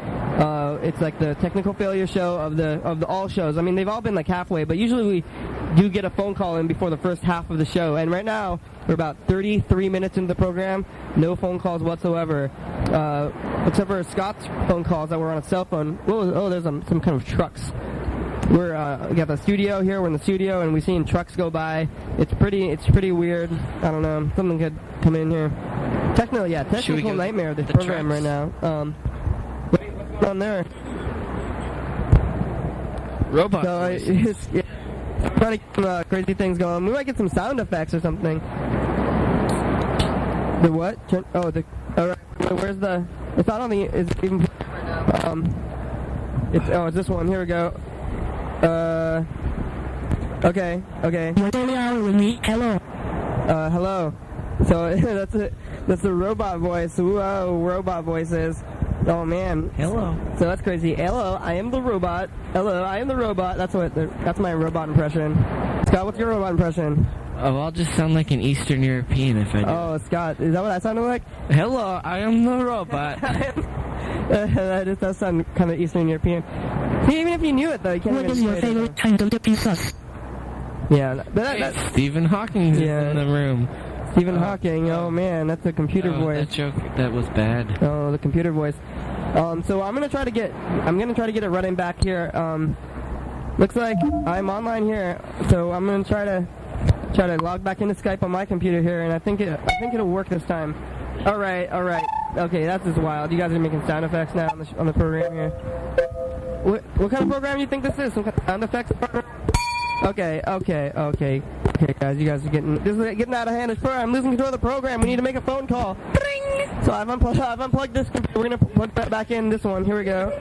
Speaker 2: It's like the technical failure show of the all shows. I mean, they've all been like halfway, but usually we do get a phone call in before the first half of the show. And right now we're about 33 minutes into the program, no phone calls whatsoever, except for Scott's phone calls that were on a cell phone. There's some kind of trucks. We got the studio here. We're in the studio, and we've seen trucks go by. It's pretty weird. I don't know. Something could come in here. Technical nightmare of this program right now. Wait, what's going on there?
Speaker 3: Robot.
Speaker 2: So trying to get some crazy things going. We might get some sound effects or something. The what? All right. Where's the? It's not on the. It's even. It's this one. Here we go. Okay. Hello. Hello. So that's the robot voice. Whoa, robot voices. Oh man.
Speaker 3: Hello.
Speaker 2: So that's crazy. Hello, I am the robot. Hello, I am the robot. That's my robot impression. Scott, what's your robot impression?
Speaker 3: Oh, I'll just sound like an Eastern European if I do.
Speaker 2: Oh, Scott, is that what I sounded like?
Speaker 3: Hello, I am the robot.
Speaker 2: That does sound kind of Eastern European. Even if you knew it, though, you can't
Speaker 8: What is your favorite kind of pizzas?
Speaker 2: Yeah,
Speaker 3: Stephen Hawking is in the room.
Speaker 2: Stephen Hawking, oh man, that's a computer voice.
Speaker 3: That joke, that was bad.
Speaker 2: Oh, the computer voice. So I'm gonna try to get it running back here. Looks like I'm online here, so I'm gonna try to log back into Skype on my computer here, and I think it'll work this time. All right. Okay, that's just wild. You guys are making sound effects now on the program here. What kind of program do you think this is? Some kind of sound effects program? Okay, guys, you guys are getting out of hand. I'm losing control of the program. We need to make a phone call. Bring! So I've unplugged this computer. We're gonna plug that back in. This one. Here we go.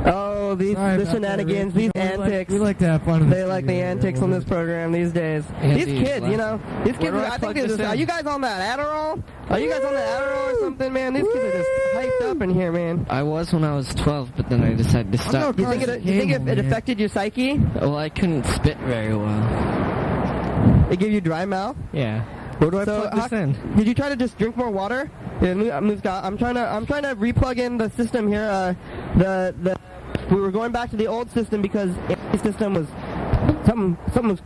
Speaker 2: Oh, the shenanigans, these antics.
Speaker 4: We like to have fun.
Speaker 2: They like the antics on this program these days. These kids, I think are you guys on that Adderall? Are you guys on that Adderall or something, man? These kids are just hyped up in here, man.
Speaker 3: I was when I was 12, but then I decided to stop.
Speaker 2: You think it affected your psyche?
Speaker 3: Well, I couldn't spit very well.
Speaker 2: It gave you dry mouth?
Speaker 3: Yeah. Where do I plug this in?
Speaker 2: Did you try to just drink more water? Yeah, I'm trying to replug in the system here. We were going back to the old system because the system was something was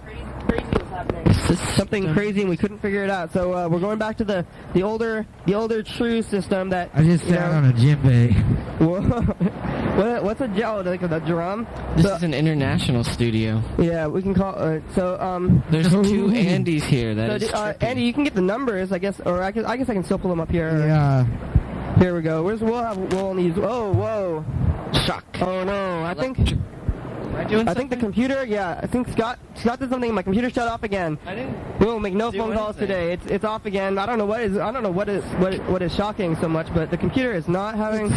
Speaker 2: crazy was happening. Something crazy, and we couldn't figure it out. So we're going back to the older true system that
Speaker 4: I just sat on a djembe.
Speaker 2: Whoa. What's a like a drum?
Speaker 3: This is an international studio.
Speaker 2: Yeah, we can call.
Speaker 3: There's two Andys here.
Speaker 2: Andy, you can get the numbers, I guess, or I guess I can still pull them up here.
Speaker 4: Yeah.
Speaker 2: Here we go. We'll need. Oh, whoa.
Speaker 3: Shock.
Speaker 2: Oh no! I think the computer. Yeah, I think Scott did something. My computer shut off again.
Speaker 3: I didn't.
Speaker 2: We'll make no phone calls today. It's off again. I don't know what is shocking so much, but the computer is not having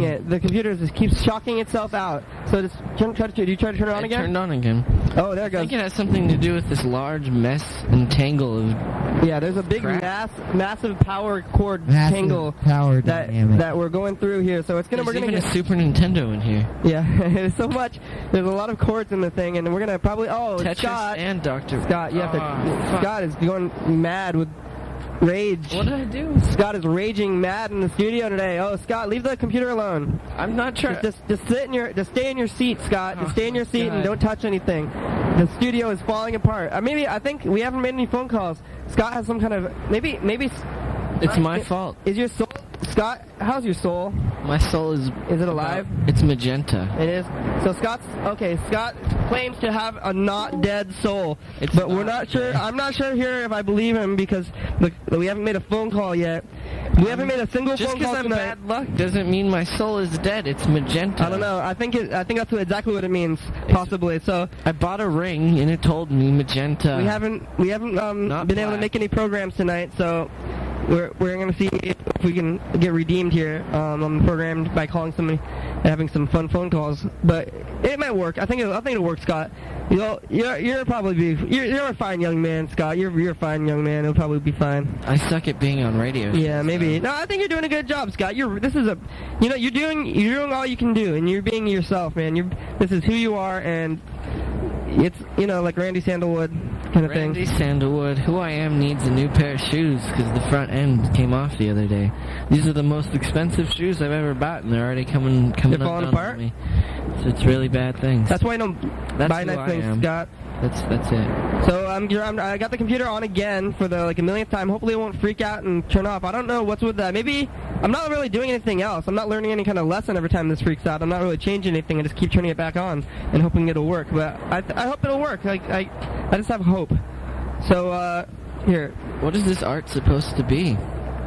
Speaker 2: it. The computer just keeps shocking itself out. So just do you try to turn it on again?
Speaker 3: Turned on again.
Speaker 2: Oh, there it
Speaker 3: I
Speaker 2: goes.
Speaker 3: think it has something to do with this large mess and tangle of...
Speaker 2: Yeah, there's a big massive power cord
Speaker 4: Massive
Speaker 2: tangle
Speaker 4: power dynamic.
Speaker 2: that we're going through here. So it's
Speaker 3: There's
Speaker 2: we're gonna
Speaker 3: even
Speaker 2: get
Speaker 3: a Super Nintendo in here.
Speaker 2: Yeah, there's so much. There's a lot of cords in the thing, and we're gonna probably
Speaker 3: Tetris
Speaker 2: Scott
Speaker 3: and Dr.
Speaker 2: Scott, Scott is going mad with rage.
Speaker 3: What did I do?
Speaker 2: Scott is raging mad in the studio today. Oh, Scott, leave the computer alone.
Speaker 3: I'm not trying.
Speaker 2: Just stay in your seat, Scott. Just stay in your seat and don't touch anything. The studio is falling apart. I think we haven't made any phone calls. Scott has some kind of maybe.
Speaker 3: It's my fault.
Speaker 2: Is your soul, Scott? How's your soul?
Speaker 3: My soul is.
Speaker 2: Is it alive?
Speaker 3: It's magenta.
Speaker 2: It is. So Scott claims to have a not dead soul, but we're not sure. I'm not sure here if I believe him because we haven't made a phone call yet. We haven't made a single phone call tonight. Just because I'm bad luck doesn't mean my soul is dead. It's magenta.
Speaker 3: I don't know.
Speaker 2: I think that's exactly what it means, possibly. So
Speaker 3: I bought a ring and it told me magenta.
Speaker 2: We haven't been able to make any programs tonight, so we're going to see if we can get redeemed here on the program by calling somebody and having some fun phone calls. But it might work. I think it'll work, Scott. You're a fine young man, Scott. You're a fine young man. It'll probably be fine.
Speaker 3: I suck at being on radio.
Speaker 2: Yeah, maybe. No, I think you're doing a good job, Scott. You're doing all you can do, and you're being yourself, man. This is who you are, and it's like Randy Sandalwood kind of thing.
Speaker 3: Randy Sandalwood, who I am, needs a new pair of shoes because the front end came off the other day. These are the most expensive shoes I've ever bought, and they're already coming
Speaker 2: They're falling apart?
Speaker 3: on me. So it's really bad things.
Speaker 2: That's why I don't buy nice things, Scott.
Speaker 3: That's it.
Speaker 2: So I got the computer on again for the a millionth time. Hopefully it won't freak out and turn off. I don't know what's with that. Maybe I'm not really doing anything else. I'm not learning any kind of lesson every time this freaks out. I'm not really changing anything. I just keep turning it back on and hoping it'll work. But I hope it'll work. I just have hope. So here.
Speaker 3: What is this art supposed to be?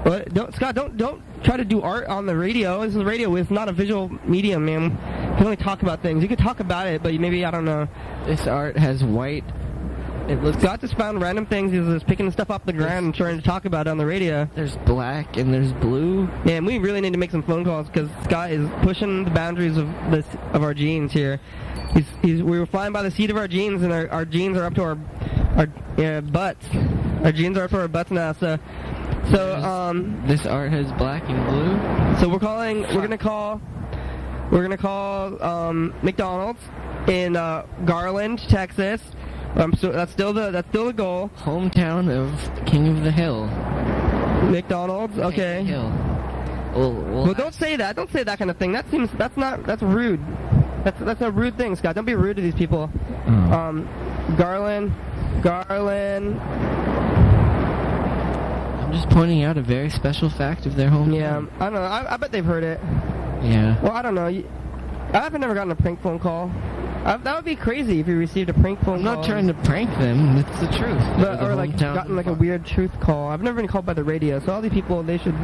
Speaker 2: What? Scott, don't try to do art on the radio. This is radio. It's not a visual medium, man. You can only talk about things. You could talk about it, but maybe, I don't know.
Speaker 3: This art has white.
Speaker 2: Scott just found random things. He's just picking stuff off the ground and trying to talk about it on the radio.
Speaker 3: There's black and there's blue.
Speaker 2: Man, we really need to make some phone calls because Scott is pushing the boundaries of our genes here. We were flying by the seat of our genes, and our genes are up to our butts. Our genes are up to our butts now. So
Speaker 3: this art has black and blue.
Speaker 2: So we're gonna call McDonald's in Garland, Texas. That's still the goal.
Speaker 3: Hometown of King of the Hill.
Speaker 2: McDonald's, okay.
Speaker 3: King of the Hill.
Speaker 2: Well, don't say that. Don't say that kind of thing. That's rude. That's a rude thing, Scott. Don't be rude to these people. Garland.
Speaker 3: I'm just pointing out a very special fact of their hometown.
Speaker 2: Yeah, I don't know. I bet they've heard it.
Speaker 3: Yeah.
Speaker 2: Well, I don't know. I've never gotten a prank phone call. That would be crazy if you received a prank phone call.
Speaker 3: I'm not trying to prank them. It's the truth.
Speaker 2: Or gotten a weird truth call. I've never been called by the radio, so all these people, they should...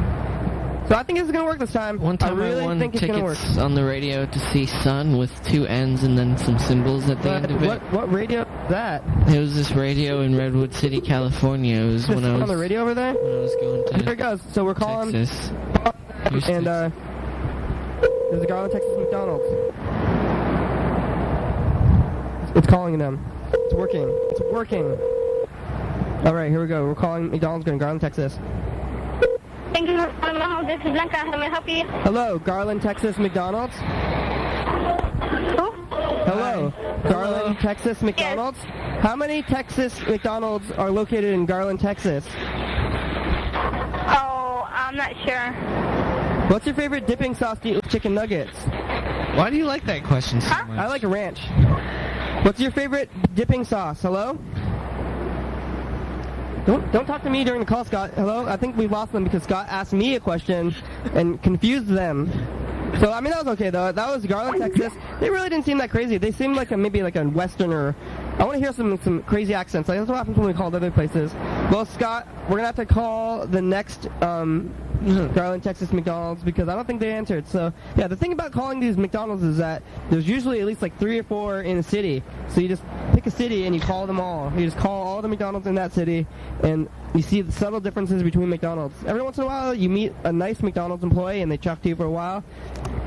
Speaker 2: So I think this is going to work this time.
Speaker 3: One time I won tickets on the radio to see Sun with 2 N's and then some symbols at the end of it.
Speaker 2: What radio is that?
Speaker 3: It was this radio in Redwood City, California. It was when I was...
Speaker 2: on the radio over there?
Speaker 3: When I was going to
Speaker 2: Here it goes. So we're calling...
Speaker 3: Texas.
Speaker 2: And, there's a Garland, Texas McDonald's. It's calling them. It's working. It's working. All right, here we go. We're calling McDonald's in Garland, Texas.
Speaker 9: Thank you for calling my home. This is Blanca. How may I help you?
Speaker 2: Hello, Garland, Texas McDonald's.
Speaker 9: Who?
Speaker 2: Hello, Garland, Texas McDonald's.
Speaker 9: Yes.
Speaker 2: How many Texas McDonald's are located in Garland, Texas?
Speaker 9: Oh, I'm not sure.
Speaker 2: What's your favorite dipping sauce to eat with chicken nuggets?
Speaker 3: Why do you like that question so much?
Speaker 2: I like a ranch. What's your favorite dipping sauce? Hello? Don't talk to me during the call, Scott. Hello? I think we lost them because Scott asked me a question and confused them. So, I mean, that was okay, though. That was Garland, Texas. They really didn't seem that crazy. They seemed like maybe a Westerner. I want to hear some crazy accents. Like, that's what happens when we call other places. Well, Scott, we're going to have to call the next Garland, Texas McDonald's because I don't think they answered. So, yeah, the thing about calling these McDonald's is that there's usually at least 3 or 4 in a city. So you just pick a city and you call them all. You just call all the McDonald's in that city and you see the subtle differences between McDonald's. Every once in a while, you meet a nice McDonald's employee and they talk to you for a while.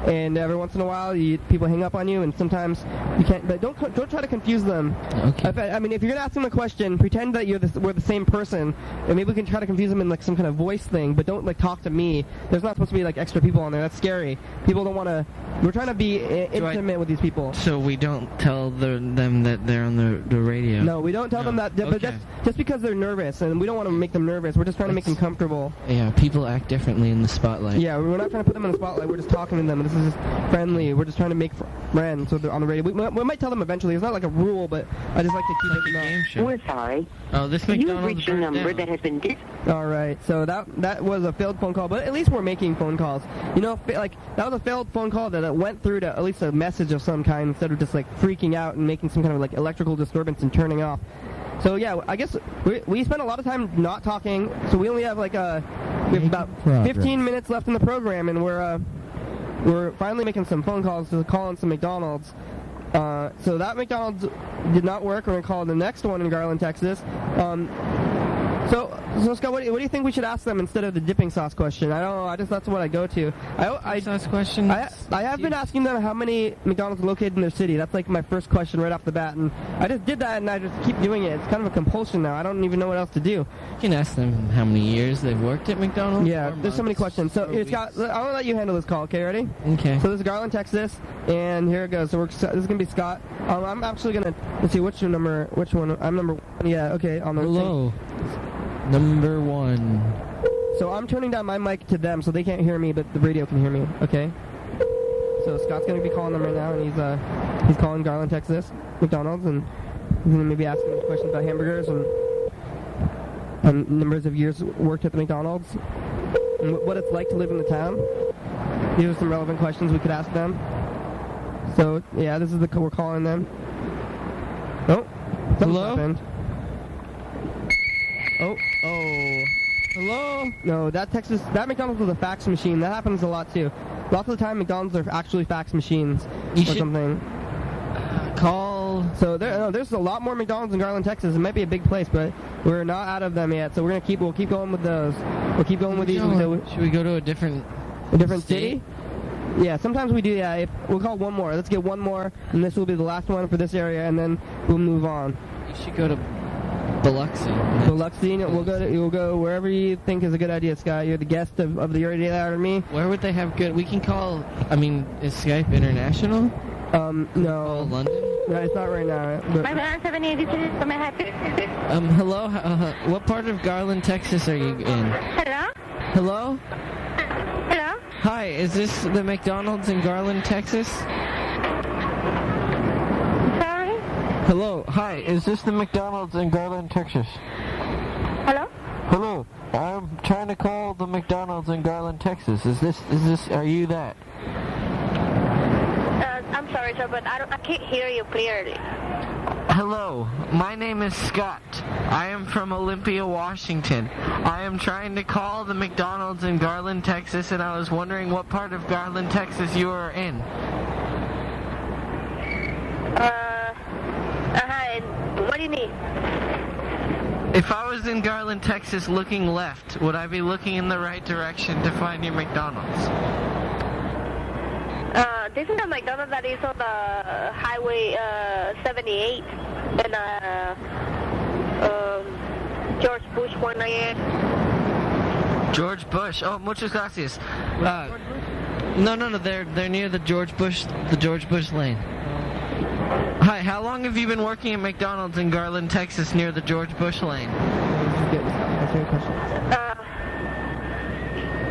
Speaker 2: and every once in a while, people hang up on you, and sometimes you can't. But don't try to confuse them.
Speaker 3: Okay.
Speaker 2: I mean, if you're gonna ask them a question, pretend that we're the same person, and maybe we can try to confuse them in like some kind of voice thing. But don't like talk to me. There's not supposed to be like extra people on there. That's scary. People don't want to. We're trying to be intimate with these people.
Speaker 3: So we don't tell them that they're on the radio?
Speaker 2: No, we don't tell them that. But
Speaker 3: Okay.
Speaker 2: just because they're nervous, and we don't want to make them nervous. We're just trying to make them comfortable.
Speaker 3: Yeah, people act differently in the spotlight.
Speaker 2: Yeah, we're not trying to put them in the spotlight. We're just talking to them. This is just friendly. We're just trying to make friends so they're on the radio. We might tell them eventually. It's not like a rule, but I just like to keep it
Speaker 3: Game show.
Speaker 5: We're sorry.
Speaker 3: Oh, this
Speaker 5: You have
Speaker 3: McDonald's
Speaker 5: reached a
Speaker 3: burned
Speaker 5: number
Speaker 3: down.
Speaker 5: that has been
Speaker 2: All right, so that was a failed phone call, but at least we're making phone calls. You know, like that was a failed phone call that went through to at least a message of some kind instead of just like freaking out and making some kind of like electrical disturbance and turning off. So yeah, I guess we spent a lot of time not talking. So we only have we have about 15 minutes left in the program, and we're finally making some phone calls to call in some McDonald's. So that McDonald's did not work. We're gonna call the next one in Garland, Texas. So Scott, what do you think we should ask them instead of the dipping sauce question? I don't know. That's what I go to.
Speaker 3: Sauce question.
Speaker 2: I have been asking them how many McDonald's are located in their city. That's like my first question right off the bat, and I just did that, and I just keep doing it. It's kind of a compulsion now. I don't even know what else to do.
Speaker 3: You can ask them how many years they've worked at McDonald's.
Speaker 2: Yeah, there's so many questions. So here, Scott, I'm gonna let you handle this call. Okay, ready?
Speaker 3: Okay.
Speaker 2: So this is Garland, Texas, and here it goes. So this is gonna be Scott. I'm actually gonna let's see which one. I'm number 1. Yeah. Okay. On the
Speaker 3: Hello. Number 1.
Speaker 2: So I'm turning down my mic to them so they can't hear me, but the radio can hear me. Okay. So Scott's gonna be calling them right now, and he's calling Garland, Texas, McDonald's, and he's gonna maybe ask them questions about hamburgers and numbers of years worked at the McDonald's and what it's like to live in the town. These are some relevant questions we could ask them. So yeah, this is we're calling them. Oh,
Speaker 3: hello.
Speaker 2: Happened. Oh.
Speaker 3: Hello?
Speaker 2: No, that McDonald's was a fax machine. That happens a lot too. Lots of the time McDonald's are actually fax machines or something.
Speaker 3: Call.
Speaker 2: So there's a lot more McDonald's in Garland, Texas. It might be a big place, but we're not out of them yet. So we'll keep going with those. We'll keep going with these.
Speaker 3: Should we go to a different
Speaker 2: city? Yeah, sometimes we do. Yeah, we'll call one more. Let's get one more, and this will be the last one for this area, and then we'll move on.
Speaker 3: You should go to Biloxi.
Speaker 2: We'll go wherever you think is a good idea, Scott. You're the guest of the Radio Army.
Speaker 3: Where would they have good? We can call. I mean, is Skype international?
Speaker 2: No.
Speaker 3: Call London?
Speaker 2: No, it's not right now.
Speaker 9: My brand 783 from my happy.
Speaker 3: Hello. What part of Garland, Texas are you in?
Speaker 9: Hello?
Speaker 3: Hello?
Speaker 9: Hello?
Speaker 3: Hi, is this the McDonald's in Garland, Texas?
Speaker 9: Sorry?
Speaker 3: Hello. Hi, is this the McDonald's in Garland, Texas?
Speaker 9: Hello?
Speaker 3: Hello. I'm trying to call the McDonald's in Garland, Texas. Are you that?
Speaker 9: I'm sorry, sir, but I can't hear you clearly.
Speaker 3: Hello, my name is Scott. I am from Olympia, Washington. I am trying to call the McDonald's in Garland, Texas, and I was wondering what part of Garland, Texas you are in.
Speaker 9: Hi, what do you need?
Speaker 3: If I was in Garland, Texas looking left, would I be looking in the right direction to find your McDonald's?
Speaker 9: This is the McDonald's that is on the Highway 78 and George Bush 198.
Speaker 3: George Bush. Oh, muchas gracias. No, they're near the George Bush lane. Hi, how long have you been working at McDonald's in Garland, Texas, near the George Bush lane?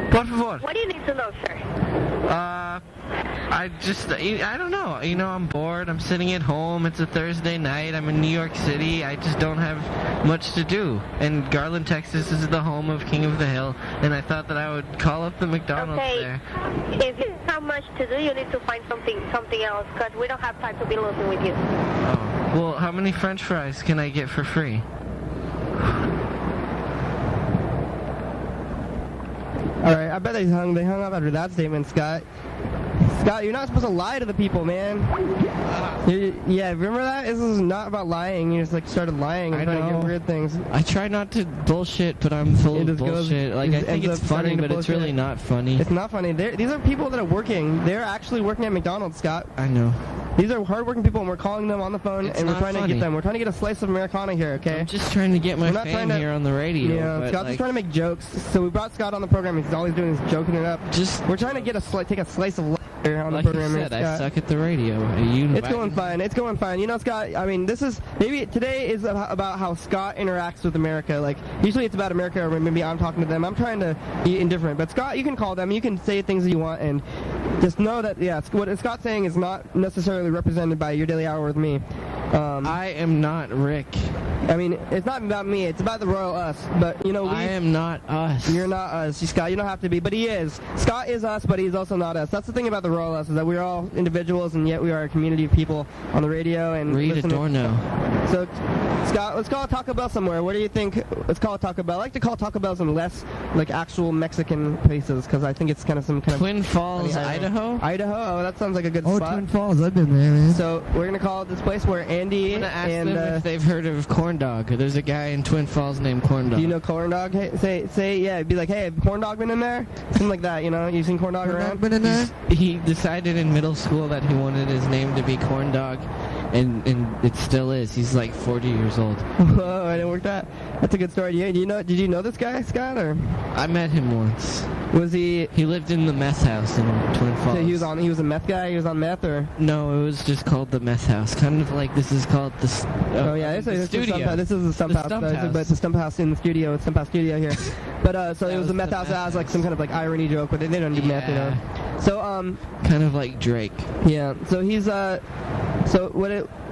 Speaker 3: Por favor.
Speaker 9: What do you need to know, sir?
Speaker 3: I don't know. You know, I'm bored. I'm sitting at home. It's a Thursday night. I'm in New York City. I just don't have much to do. And Garland, Texas is the home of King of the Hill. And I thought that I would call up the McDonald's there.
Speaker 9: If you have much to do, you need to find something else, because we don't have time to be losing with you.
Speaker 3: Oh. Well, how many French fries can I get for free?
Speaker 2: All right, I bet they hung up after that statement, Scott. Scott, you're not supposed to lie to the people, man. Yeah, remember that? This is not about lying. You just like started lying and trying to get weird things.
Speaker 3: I try not to bullshit, but I'm full of bullshit. Like, I think it's funny, but it's really not funny.
Speaker 2: It's not funny. These are people that are working. They're actually working at McDonald's, Scott.
Speaker 3: I know.
Speaker 2: These are hardworking people, and we're calling them on the phone, and we're trying to get them. We're trying to get a slice of Americana here, okay?
Speaker 3: I'm just trying to get my fame here on the radio.
Speaker 2: Yeah, Scott's just trying to make jokes. So we brought Scott on the program. All he's doing is joking it up. We're trying to get take a slice of life here on the program.
Speaker 3: Like I said, I suck at the radio.
Speaker 2: It's going fine. It's going fine. You know, Scott, I mean, maybe today is about how Scott interacts with America. Like, usually it's about America, or maybe I'm talking to them. I'm trying to be indifferent. But Scott, you can call them. You can say things that you want, and just know that, yeah, what Scott's saying is not necessarily represented by Your Daily Hour with me.
Speaker 3: I am not Rick.
Speaker 2: I mean, it's not about me. It's about the royal us. But, you know,
Speaker 3: I am not us.
Speaker 2: You're not us, Scott. You don't have to be. But he is. Scott is us, but he's also not us. That's the thing about the royal us, is that we're all individuals, and yet we are a community of people on the radio. And
Speaker 3: read Adorno.
Speaker 2: So, Scott, let's call it Taco Bell somewhere. Where do you think? Let's call it Taco Bell. I like to call Taco Bells in less, like, actual Mexican places, because I think it's kind of some kind
Speaker 3: Twin Falls, Idaho?
Speaker 2: Idaho? Oh, that sounds like a good spot.
Speaker 4: Oh, Twin Falls. I've been there, man.
Speaker 2: So, we're going to call it this place where Andy
Speaker 3: I'm going to ask them if they've heard of Corn Dog. There's a guy in Twin Falls named Corn Dog.
Speaker 2: Do you know Corn Dog? Hey, say, yeah, be like, hey, have Corn Dog been in there? Something like that, you know? You seen Corn Dog around?
Speaker 4: Been in there?
Speaker 3: He decided in middle school that he wanted his name to be Corn Dog, and it still is. He's like 40 years old.
Speaker 2: Whoa, I didn't work that. That's a good story. Did you know this guy, Scott? Or
Speaker 3: I met him once.
Speaker 2: Was he?
Speaker 3: He lived in the meth house in Twin Falls.
Speaker 2: So he was a meth guy. He was on meth, or?
Speaker 3: No, it was just called the meth house. Kind of like this is called the.
Speaker 2: The
Speaker 3: studio.
Speaker 2: This is the stump house. But it's a stump house in the studio. It's Stump House Studio here. But so it was the meth house that has like some kind of like irony joke, but they don't do meth, you know. So
Speaker 3: kind of like Drake.
Speaker 2: Yeah. So he's So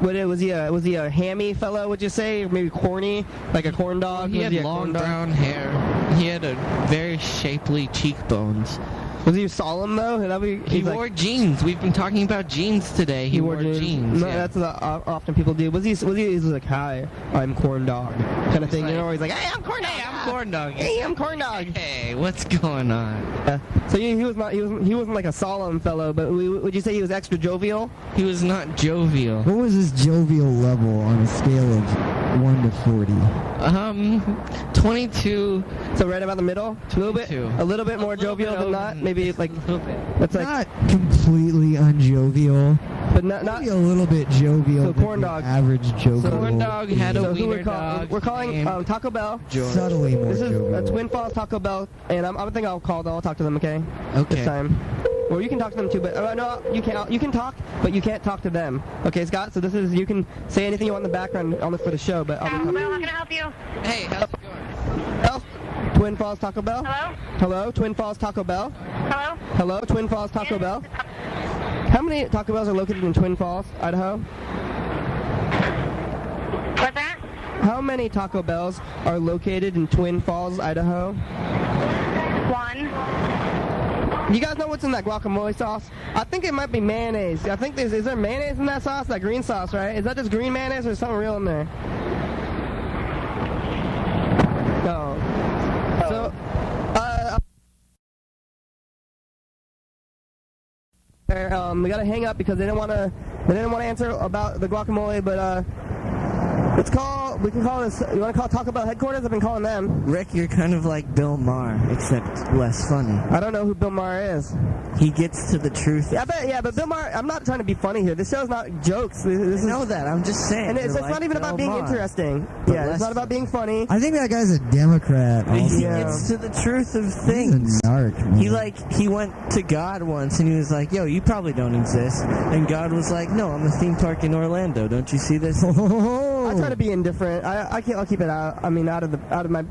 Speaker 2: was he a hammy fellow? Would you say, maybe corny, like a corn dog?
Speaker 3: He had long brown hair. He had a very shapely cheekbones.
Speaker 2: Was he solemn though?
Speaker 3: He wore jeans. We've been talking about jeans today. He wore jeans.
Speaker 2: No, that's what often people do. Was he like, hi, I'm Corn Dog, kind of thing? You know, where he's like, hey, I'm Corn Dog.
Speaker 3: Hey, I'm Corn Dog.
Speaker 2: Hey, I'm Corn Dog.
Speaker 3: Hey, what's going on?
Speaker 2: So he wasn't like a solemn fellow, but would you say he was extra jovial?
Speaker 3: He was not jovial.
Speaker 4: What was his jovial level on a scale of 1 to 40?
Speaker 3: 22.
Speaker 2: So right about the middle, a little bit more jovial than not. Maybe like that's like
Speaker 4: not completely unjovial,
Speaker 2: but not
Speaker 4: maybe a little bit jovial.
Speaker 2: So Corn Dog,
Speaker 4: average jovial.
Speaker 3: So Corn Dog had a wiener dog.
Speaker 2: We're calling Taco Bell.
Speaker 4: Subtly more jovial.
Speaker 2: This is Twin Falls Taco Bell, and I think I'll call them. I'll talk to them. Okay.
Speaker 3: Okay.
Speaker 2: This time. Or you can talk to them too, but no, you can't. You can talk, but you can't talk to them. Okay, Scott. So this is, you can say anything you want in the background for the show, but
Speaker 9: Taco Bell, how can I help you?
Speaker 3: Hey, how's it going?
Speaker 2: Twin Falls Taco Bell.
Speaker 9: Hello.
Speaker 2: Hello, Twin Falls Taco Bell.
Speaker 9: Hello.
Speaker 2: Hello, Twin Falls Taco Bell. How many Taco Bells are located in Twin Falls, Idaho?
Speaker 9: What's that?
Speaker 2: How many Taco Bells are located in Twin Falls, Idaho?
Speaker 9: 1.
Speaker 2: You guys know what's in that guacamole sauce? I think it might be mayonnaise. I think is there mayonnaise in that sauce? That green sauce, right? Is that just green mayonnaise or is something real in there? No. So, we gotta hang up because they didn't want to answer about the guacamole, but we can call this, you want to call Taco Bell headquarters? I've been calling them.
Speaker 3: Rick, you're kind of like Bill Maher, except less funny.
Speaker 2: I don't know who Bill Maher is.
Speaker 3: He gets to the truth.
Speaker 2: Yeah, but Bill Maher, I'm not trying to be funny here. This show's not jokes.
Speaker 3: I know that. I'm just saying.
Speaker 2: And it's not even about being interesting. Yeah, it's not about being funny.
Speaker 4: I think that guy's a Democrat.
Speaker 3: He gets to the truth of things.
Speaker 4: He's a narc, man.
Speaker 3: He went to God once and he was like, yo, you probably don't exist. And God was like, no, I'm a theme park in Orlando. Don't you see this?
Speaker 2: I try to be indifferent. I'll keep it out. I mean, out of my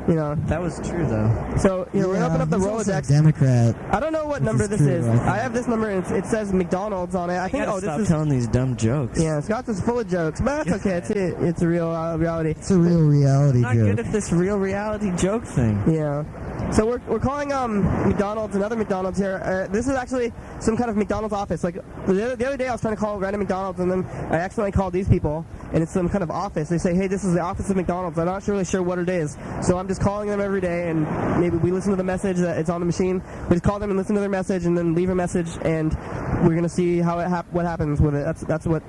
Speaker 2: you know.
Speaker 3: That was true though.
Speaker 2: So we're gonna open up the Rolodex.
Speaker 4: Democrat.
Speaker 2: I don't know what number this is. I have this number and it says McDonald's on it. I think.
Speaker 3: Stop telling these dumb jokes.
Speaker 2: Yeah, Scott's is full of jokes, but that's okay. It's a real reality.
Speaker 4: It's a real reality joke.
Speaker 3: I'm not good at this real reality joke thing.
Speaker 2: Yeah. So we're calling McDonald's, another McDonald's here. This is actually some kind of McDonald's office. Like the other day I was trying to call random McDonald's and then I accidentally called these people. and it's some kind of office. They say, hey, this is the office of McDonald's. I'm not really sure what it is. So I'm just calling them every day, and maybe we listen to the message that it's on the machine. We just call them and listen to their message, and then leave a message, and we're going to see how what happens with it. That's what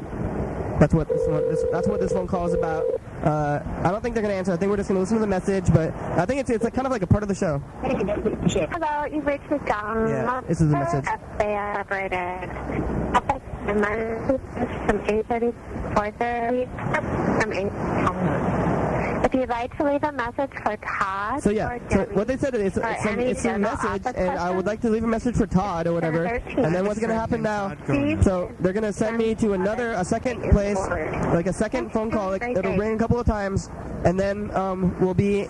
Speaker 2: this phone call is about. I don't think they're going to answer. I think we're just going to listen to the message, but I think it's like kind of like a part of the show.
Speaker 9: Hello, you've reached McDonald's.
Speaker 2: Yeah, this is the message.
Speaker 9: Operated. From 8:30 to 4:30. From 8. If you'd like to leave a message for Todd.
Speaker 2: So yeah, so what they said is it's a message, and I would like to leave a message for Todd or whatever. And then what's going to happen now? So they're going to send me to a second place, like a second phone call. Like, it'll ring a couple of times, and then we'll be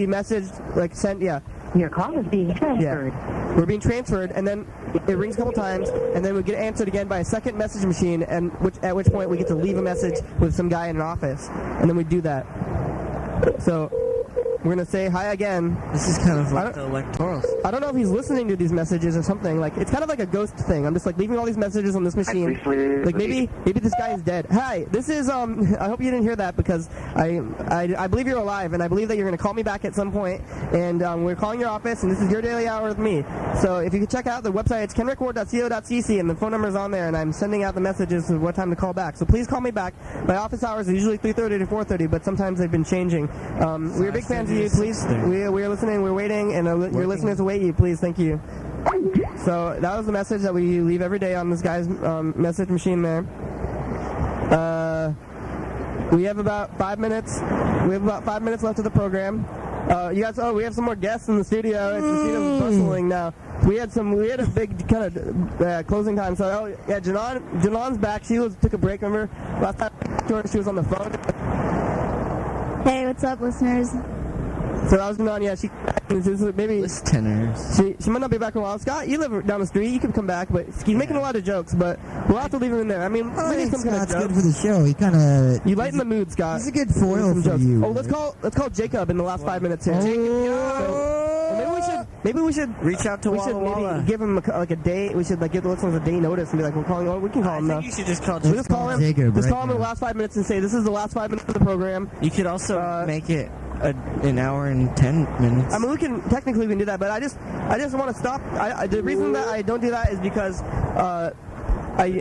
Speaker 2: messaged, like sent. Yeah.
Speaker 8: Your call is being transferred.
Speaker 2: Yeah. We're being transferred, and then it rings a couple times, and then we get answered again by a second message machine, and at which point we get to leave a message with some guy in an office, and then we do that. So we're going to say hi again.
Speaker 3: This is kind of like the electorals.
Speaker 2: I don't know if he's listening to these messages or something. Like, it's kind of like a ghost thing. I'm just like leaving all these messages on this machine. Like maybe this guy is dead. Hi, this is I hope you didn't hear that, because I believe you're alive, and I believe that you're going to call me back at some point, and we're calling your office, and this is your daily hour with me. So if you could check out the website, it's kenrecord.co.cc, and the phone number's on there, and I'm sending out the messages of what time to call back. So please call me back. My office hours are usually 3:30 to 4:30, but sometimes they've been changing. We're big fans of you. Please, we are listening. We're waiting, and your listeners await you. Please, thank you. So that was the message that we leave every day on this guy's message machine there. We have about 5 minutes. We have about 5 minutes left of the program. You guys, we have some more guests in the studio. The studio's bustling now. We had a big kind of closing time. So Janon's back. She took a break. Remember last time she was on the phone.
Speaker 10: Hey, what's up, listeners?
Speaker 2: So that was Janon. Yeah, maybe
Speaker 3: listeners.
Speaker 2: She might not be back in a while. Scott, you live down the street. You can come back, but he's making a lot of jokes. But we'll have to leave him in there. I mean, maybe some kind of joke.
Speaker 4: Good for the show. He kind of
Speaker 2: you lighten the mood, Scott.
Speaker 4: He's a good foil for you.
Speaker 2: Oh, let's call Jacob in the last 5 minutes here. Maybe we should
Speaker 3: reach out to Walla Walla.
Speaker 2: Maybe give him a day. We should give the listeners a day notice and be like, we're calling. We can call him now.
Speaker 3: I think you should just call.
Speaker 2: Just call him. Jacob, just call him in the last 5 minutes and say this is the last 5 minutes of the program.
Speaker 3: You could also make it an hour and 10 minutes.
Speaker 2: I mean, we can do that, but I just want to stop. The reason that I don't do that is because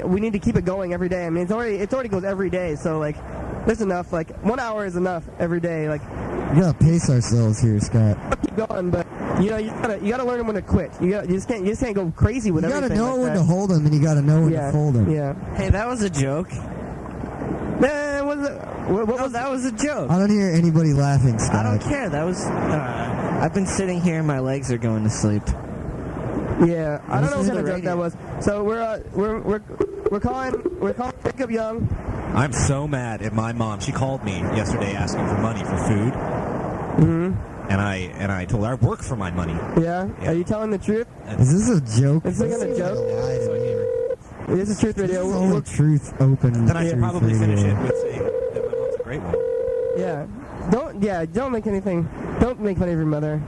Speaker 2: we need to keep it going every day. I mean, it already goes every day, so like there's enough. Like 1 hour is enough every day. Like
Speaker 4: we gotta pace ourselves here, Scott.
Speaker 2: Keep going, but you gotta learn when to quit. You just can't go crazy with everything.
Speaker 4: You gotta know when to hold them, and you gotta know when to fold them.
Speaker 2: Yeah.
Speaker 3: Hey, that was a joke.
Speaker 2: Man, that was a joke.
Speaker 4: I don't hear anybody laughing, Scott.
Speaker 3: I don't care. That was. I've been sitting here and my legs are going to sleep.
Speaker 2: Yeah, I don't know what kind of joke that was. So we're calling Jacob Young.
Speaker 11: I'm so mad at my mom. She called me yesterday asking for money for food.
Speaker 2: Mm-hmm.
Speaker 11: And I told her I work for my money.
Speaker 2: Yeah. Are you telling the truth?
Speaker 4: Is this a joke?
Speaker 2: Is this a joke? This is Truth Radio.
Speaker 4: Full truth open.
Speaker 11: Then I should probably finish it with saying that my mom's a great one.
Speaker 2: Yeah. Don't make anything. Don't make fun of your mother.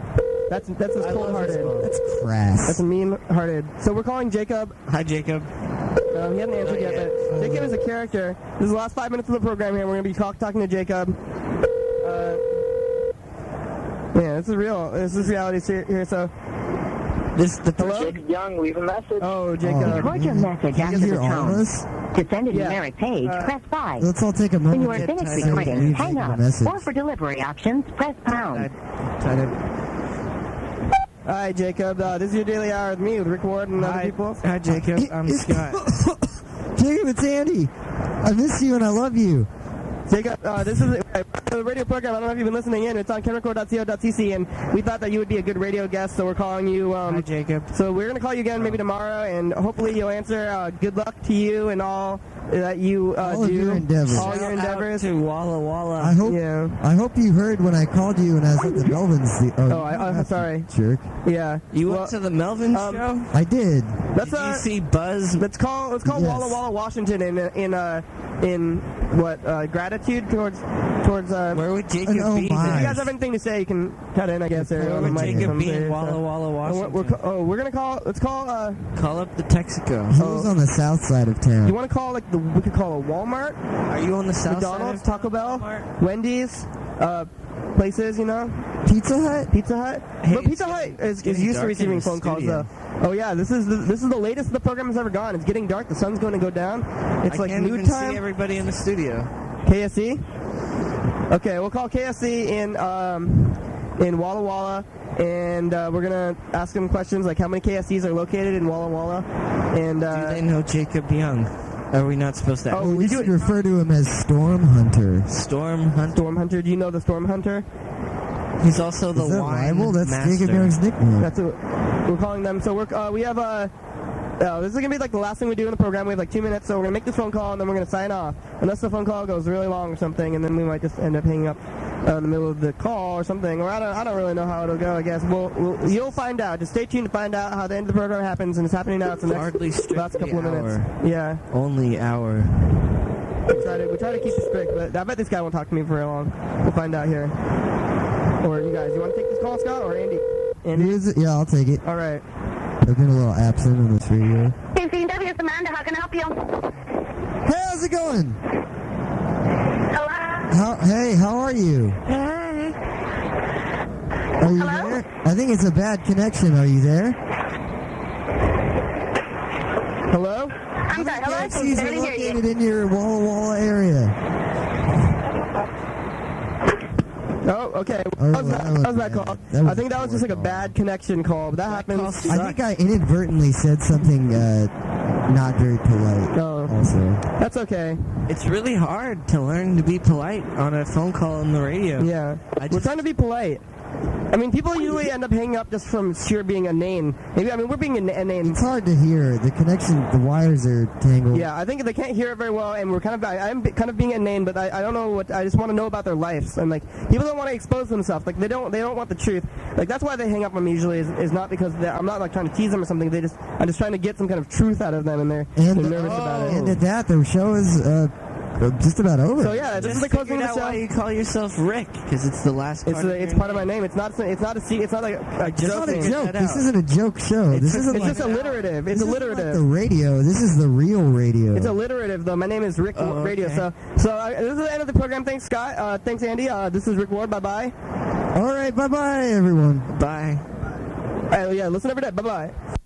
Speaker 2: That's just cold-hearted.
Speaker 4: That's crass.
Speaker 2: That's mean-hearted. So we're calling Jacob.
Speaker 3: Hi, Jacob.
Speaker 2: He hasn't answered yet, but Jacob is a character. This is the last 5 minutes of the program here. We're going to be talking to Jacob. Yeah, this is real. This is reality here. So, hello?
Speaker 7: Jacob Young, leave a message.
Speaker 2: Oh, Jacob.
Speaker 8: Record your message after the tone. To send a numeric page, press 5.
Speaker 4: Let's all take a moment.
Speaker 8: When you are finished recording, hang up. Or for delivery options, press pound.
Speaker 2: Hi, Jacob. This is your daily hour with me, with Rick Ward and other people.
Speaker 3: Hi, Jacob. I'm Scott.
Speaker 4: Jacob, it's Andy. I miss you and I love you.
Speaker 2: Jacob, this is a radio program. I don't know if you've been listening in. It's on kenrecord.co.cc, and we thought that you would be a good radio guest, so we're calling you.
Speaker 3: Hi, Jacob.
Speaker 2: So we're going to call you again maybe tomorrow, and hopefully you'll answer. Good luck to you and all that you
Speaker 4: all
Speaker 2: do.
Speaker 4: Your endeavors.
Speaker 2: All your endeavors.
Speaker 3: To Walla Walla.
Speaker 4: I hope you heard when I called you and I was at the Melvins.
Speaker 2: I'm sorry.
Speaker 4: Jerk.
Speaker 2: Yeah.
Speaker 3: You went to the Melvins show?
Speaker 4: I did.
Speaker 3: Did you see Buzz?
Speaker 2: Let's call
Speaker 4: yes.
Speaker 2: Walla Walla, Washington in what gratitude towards
Speaker 3: where would Jacob be?
Speaker 2: If you guys have anything to say, you can cut in, I guess.
Speaker 3: Where would Jacob be in Walla Walla, Washington?
Speaker 2: We're gonna call. Let's call.
Speaker 3: Call up the Texaco.
Speaker 4: He was on the south side of town.
Speaker 2: You want to call we could call a Walmart.
Speaker 3: Are you on the south
Speaker 2: McDonald's,
Speaker 3: side of
Speaker 2: Taco Bell,
Speaker 3: Walmart?
Speaker 2: Wendy's, places, you know.
Speaker 4: Pizza Hut?
Speaker 2: Pizza Hut?
Speaker 3: Hey,
Speaker 2: but Pizza Hut is
Speaker 3: getting
Speaker 2: used to
Speaker 3: dark in
Speaker 2: receiving
Speaker 3: the
Speaker 2: phone calls,
Speaker 3: studio.
Speaker 2: though. Oh, yeah, this is the latest the program has ever gone. It's getting dark. The sun's going to go down. It's
Speaker 3: I
Speaker 2: like
Speaker 3: can't
Speaker 2: noon
Speaker 3: even
Speaker 2: time.
Speaker 3: see everybody in the studio.
Speaker 2: KSC? Okay, we'll call KSC in Walla Walla, and we're going to ask them questions like how many KSCs are located in Walla Walla. And,
Speaker 3: Do they know Jacob Young? Are we not supposed to ask?
Speaker 4: We should refer to him as Storm Hunter.
Speaker 3: Storm Hunter?
Speaker 2: Storm Hunter. Do you know the Storm Hunter?
Speaker 3: He's also the
Speaker 4: Is that
Speaker 3: wine
Speaker 4: rival? That's
Speaker 3: master.
Speaker 4: Jacob Young's nickname.
Speaker 2: That's what we're calling them. So we have this is gonna be like the last thing we do in the program. We have like 2 minutes, so we're gonna make this phone call and then we're gonna sign off. Unless the phone call goes really long or something, and then we might just end up hanging up in the middle of the call or something. Or I don't really know how it'll go. I guess you'll find out. Just stay tuned to find out how the end of the program happens, and it's happening now. It's the next last couple of minutes. Yeah.
Speaker 3: Only hour.
Speaker 2: We try to keep it strict, but I bet this guy won't talk to me for very long. We'll find out here. Or you guys, you want to take this call, Scott, or Andy?
Speaker 4: Yeah, I'll take it.
Speaker 2: All right.
Speaker 4: I've been a little absent on this radio.
Speaker 9: CCW, it's Amanda. How can I help you?
Speaker 4: Hey, how's it going?
Speaker 9: Hello?
Speaker 4: Hey, how are you?
Speaker 9: Hey.
Speaker 4: Are you there? I think it's a bad connection. Are you there?
Speaker 2: Hello?
Speaker 9: I'm sorry. Hello? I can
Speaker 4: KFCs are
Speaker 9: barely hear you.
Speaker 4: located in your Walla Walla area.
Speaker 2: Oh, okay. How's that call? I think that was just like a bad connection call, but that happens.
Speaker 4: I think I inadvertently said something not very polite. Also,
Speaker 2: that's okay.
Speaker 3: It's really hard to learn to be polite on a phone call on the radio.
Speaker 2: Yeah, we're trying to be polite. I mean, people usually end up hanging up just from sheer being inane. We're being inane.
Speaker 4: It's hard to hear. The connection, the wires are tangled.
Speaker 2: Yeah, I think they can't hear it very well, and I'm kind of being inane, but I don't know what. I just want to know about their lives, and like people don't want to expose themselves. Like they don't want the truth. Like that's why they hang up on me usually is not because I'm not like trying to tease them or something. I'm just trying to get some kind of truth out of them, and they're nervous about it.
Speaker 4: And at that, the show is just about over.
Speaker 2: So yeah, this is the closing of the show.
Speaker 3: Why you call yourself Rick? Because it's the last part.
Speaker 2: It's part of my name. It's not like a joke.
Speaker 4: It's not a joke. This isn't a joke show. This isn't
Speaker 2: it's just alliterative. It's alliterative.
Speaker 4: Like the radio. This is the real radio.
Speaker 2: It's alliterative, though. My name is Rick Radio. So this is the end of the program. Thanks, Scott. Thanks, Andy. This is Rick Ward. Bye-bye.
Speaker 4: All right. Bye-bye, everyone.
Speaker 3: Bye.
Speaker 2: All right, yeah, listen every day. Bye-bye.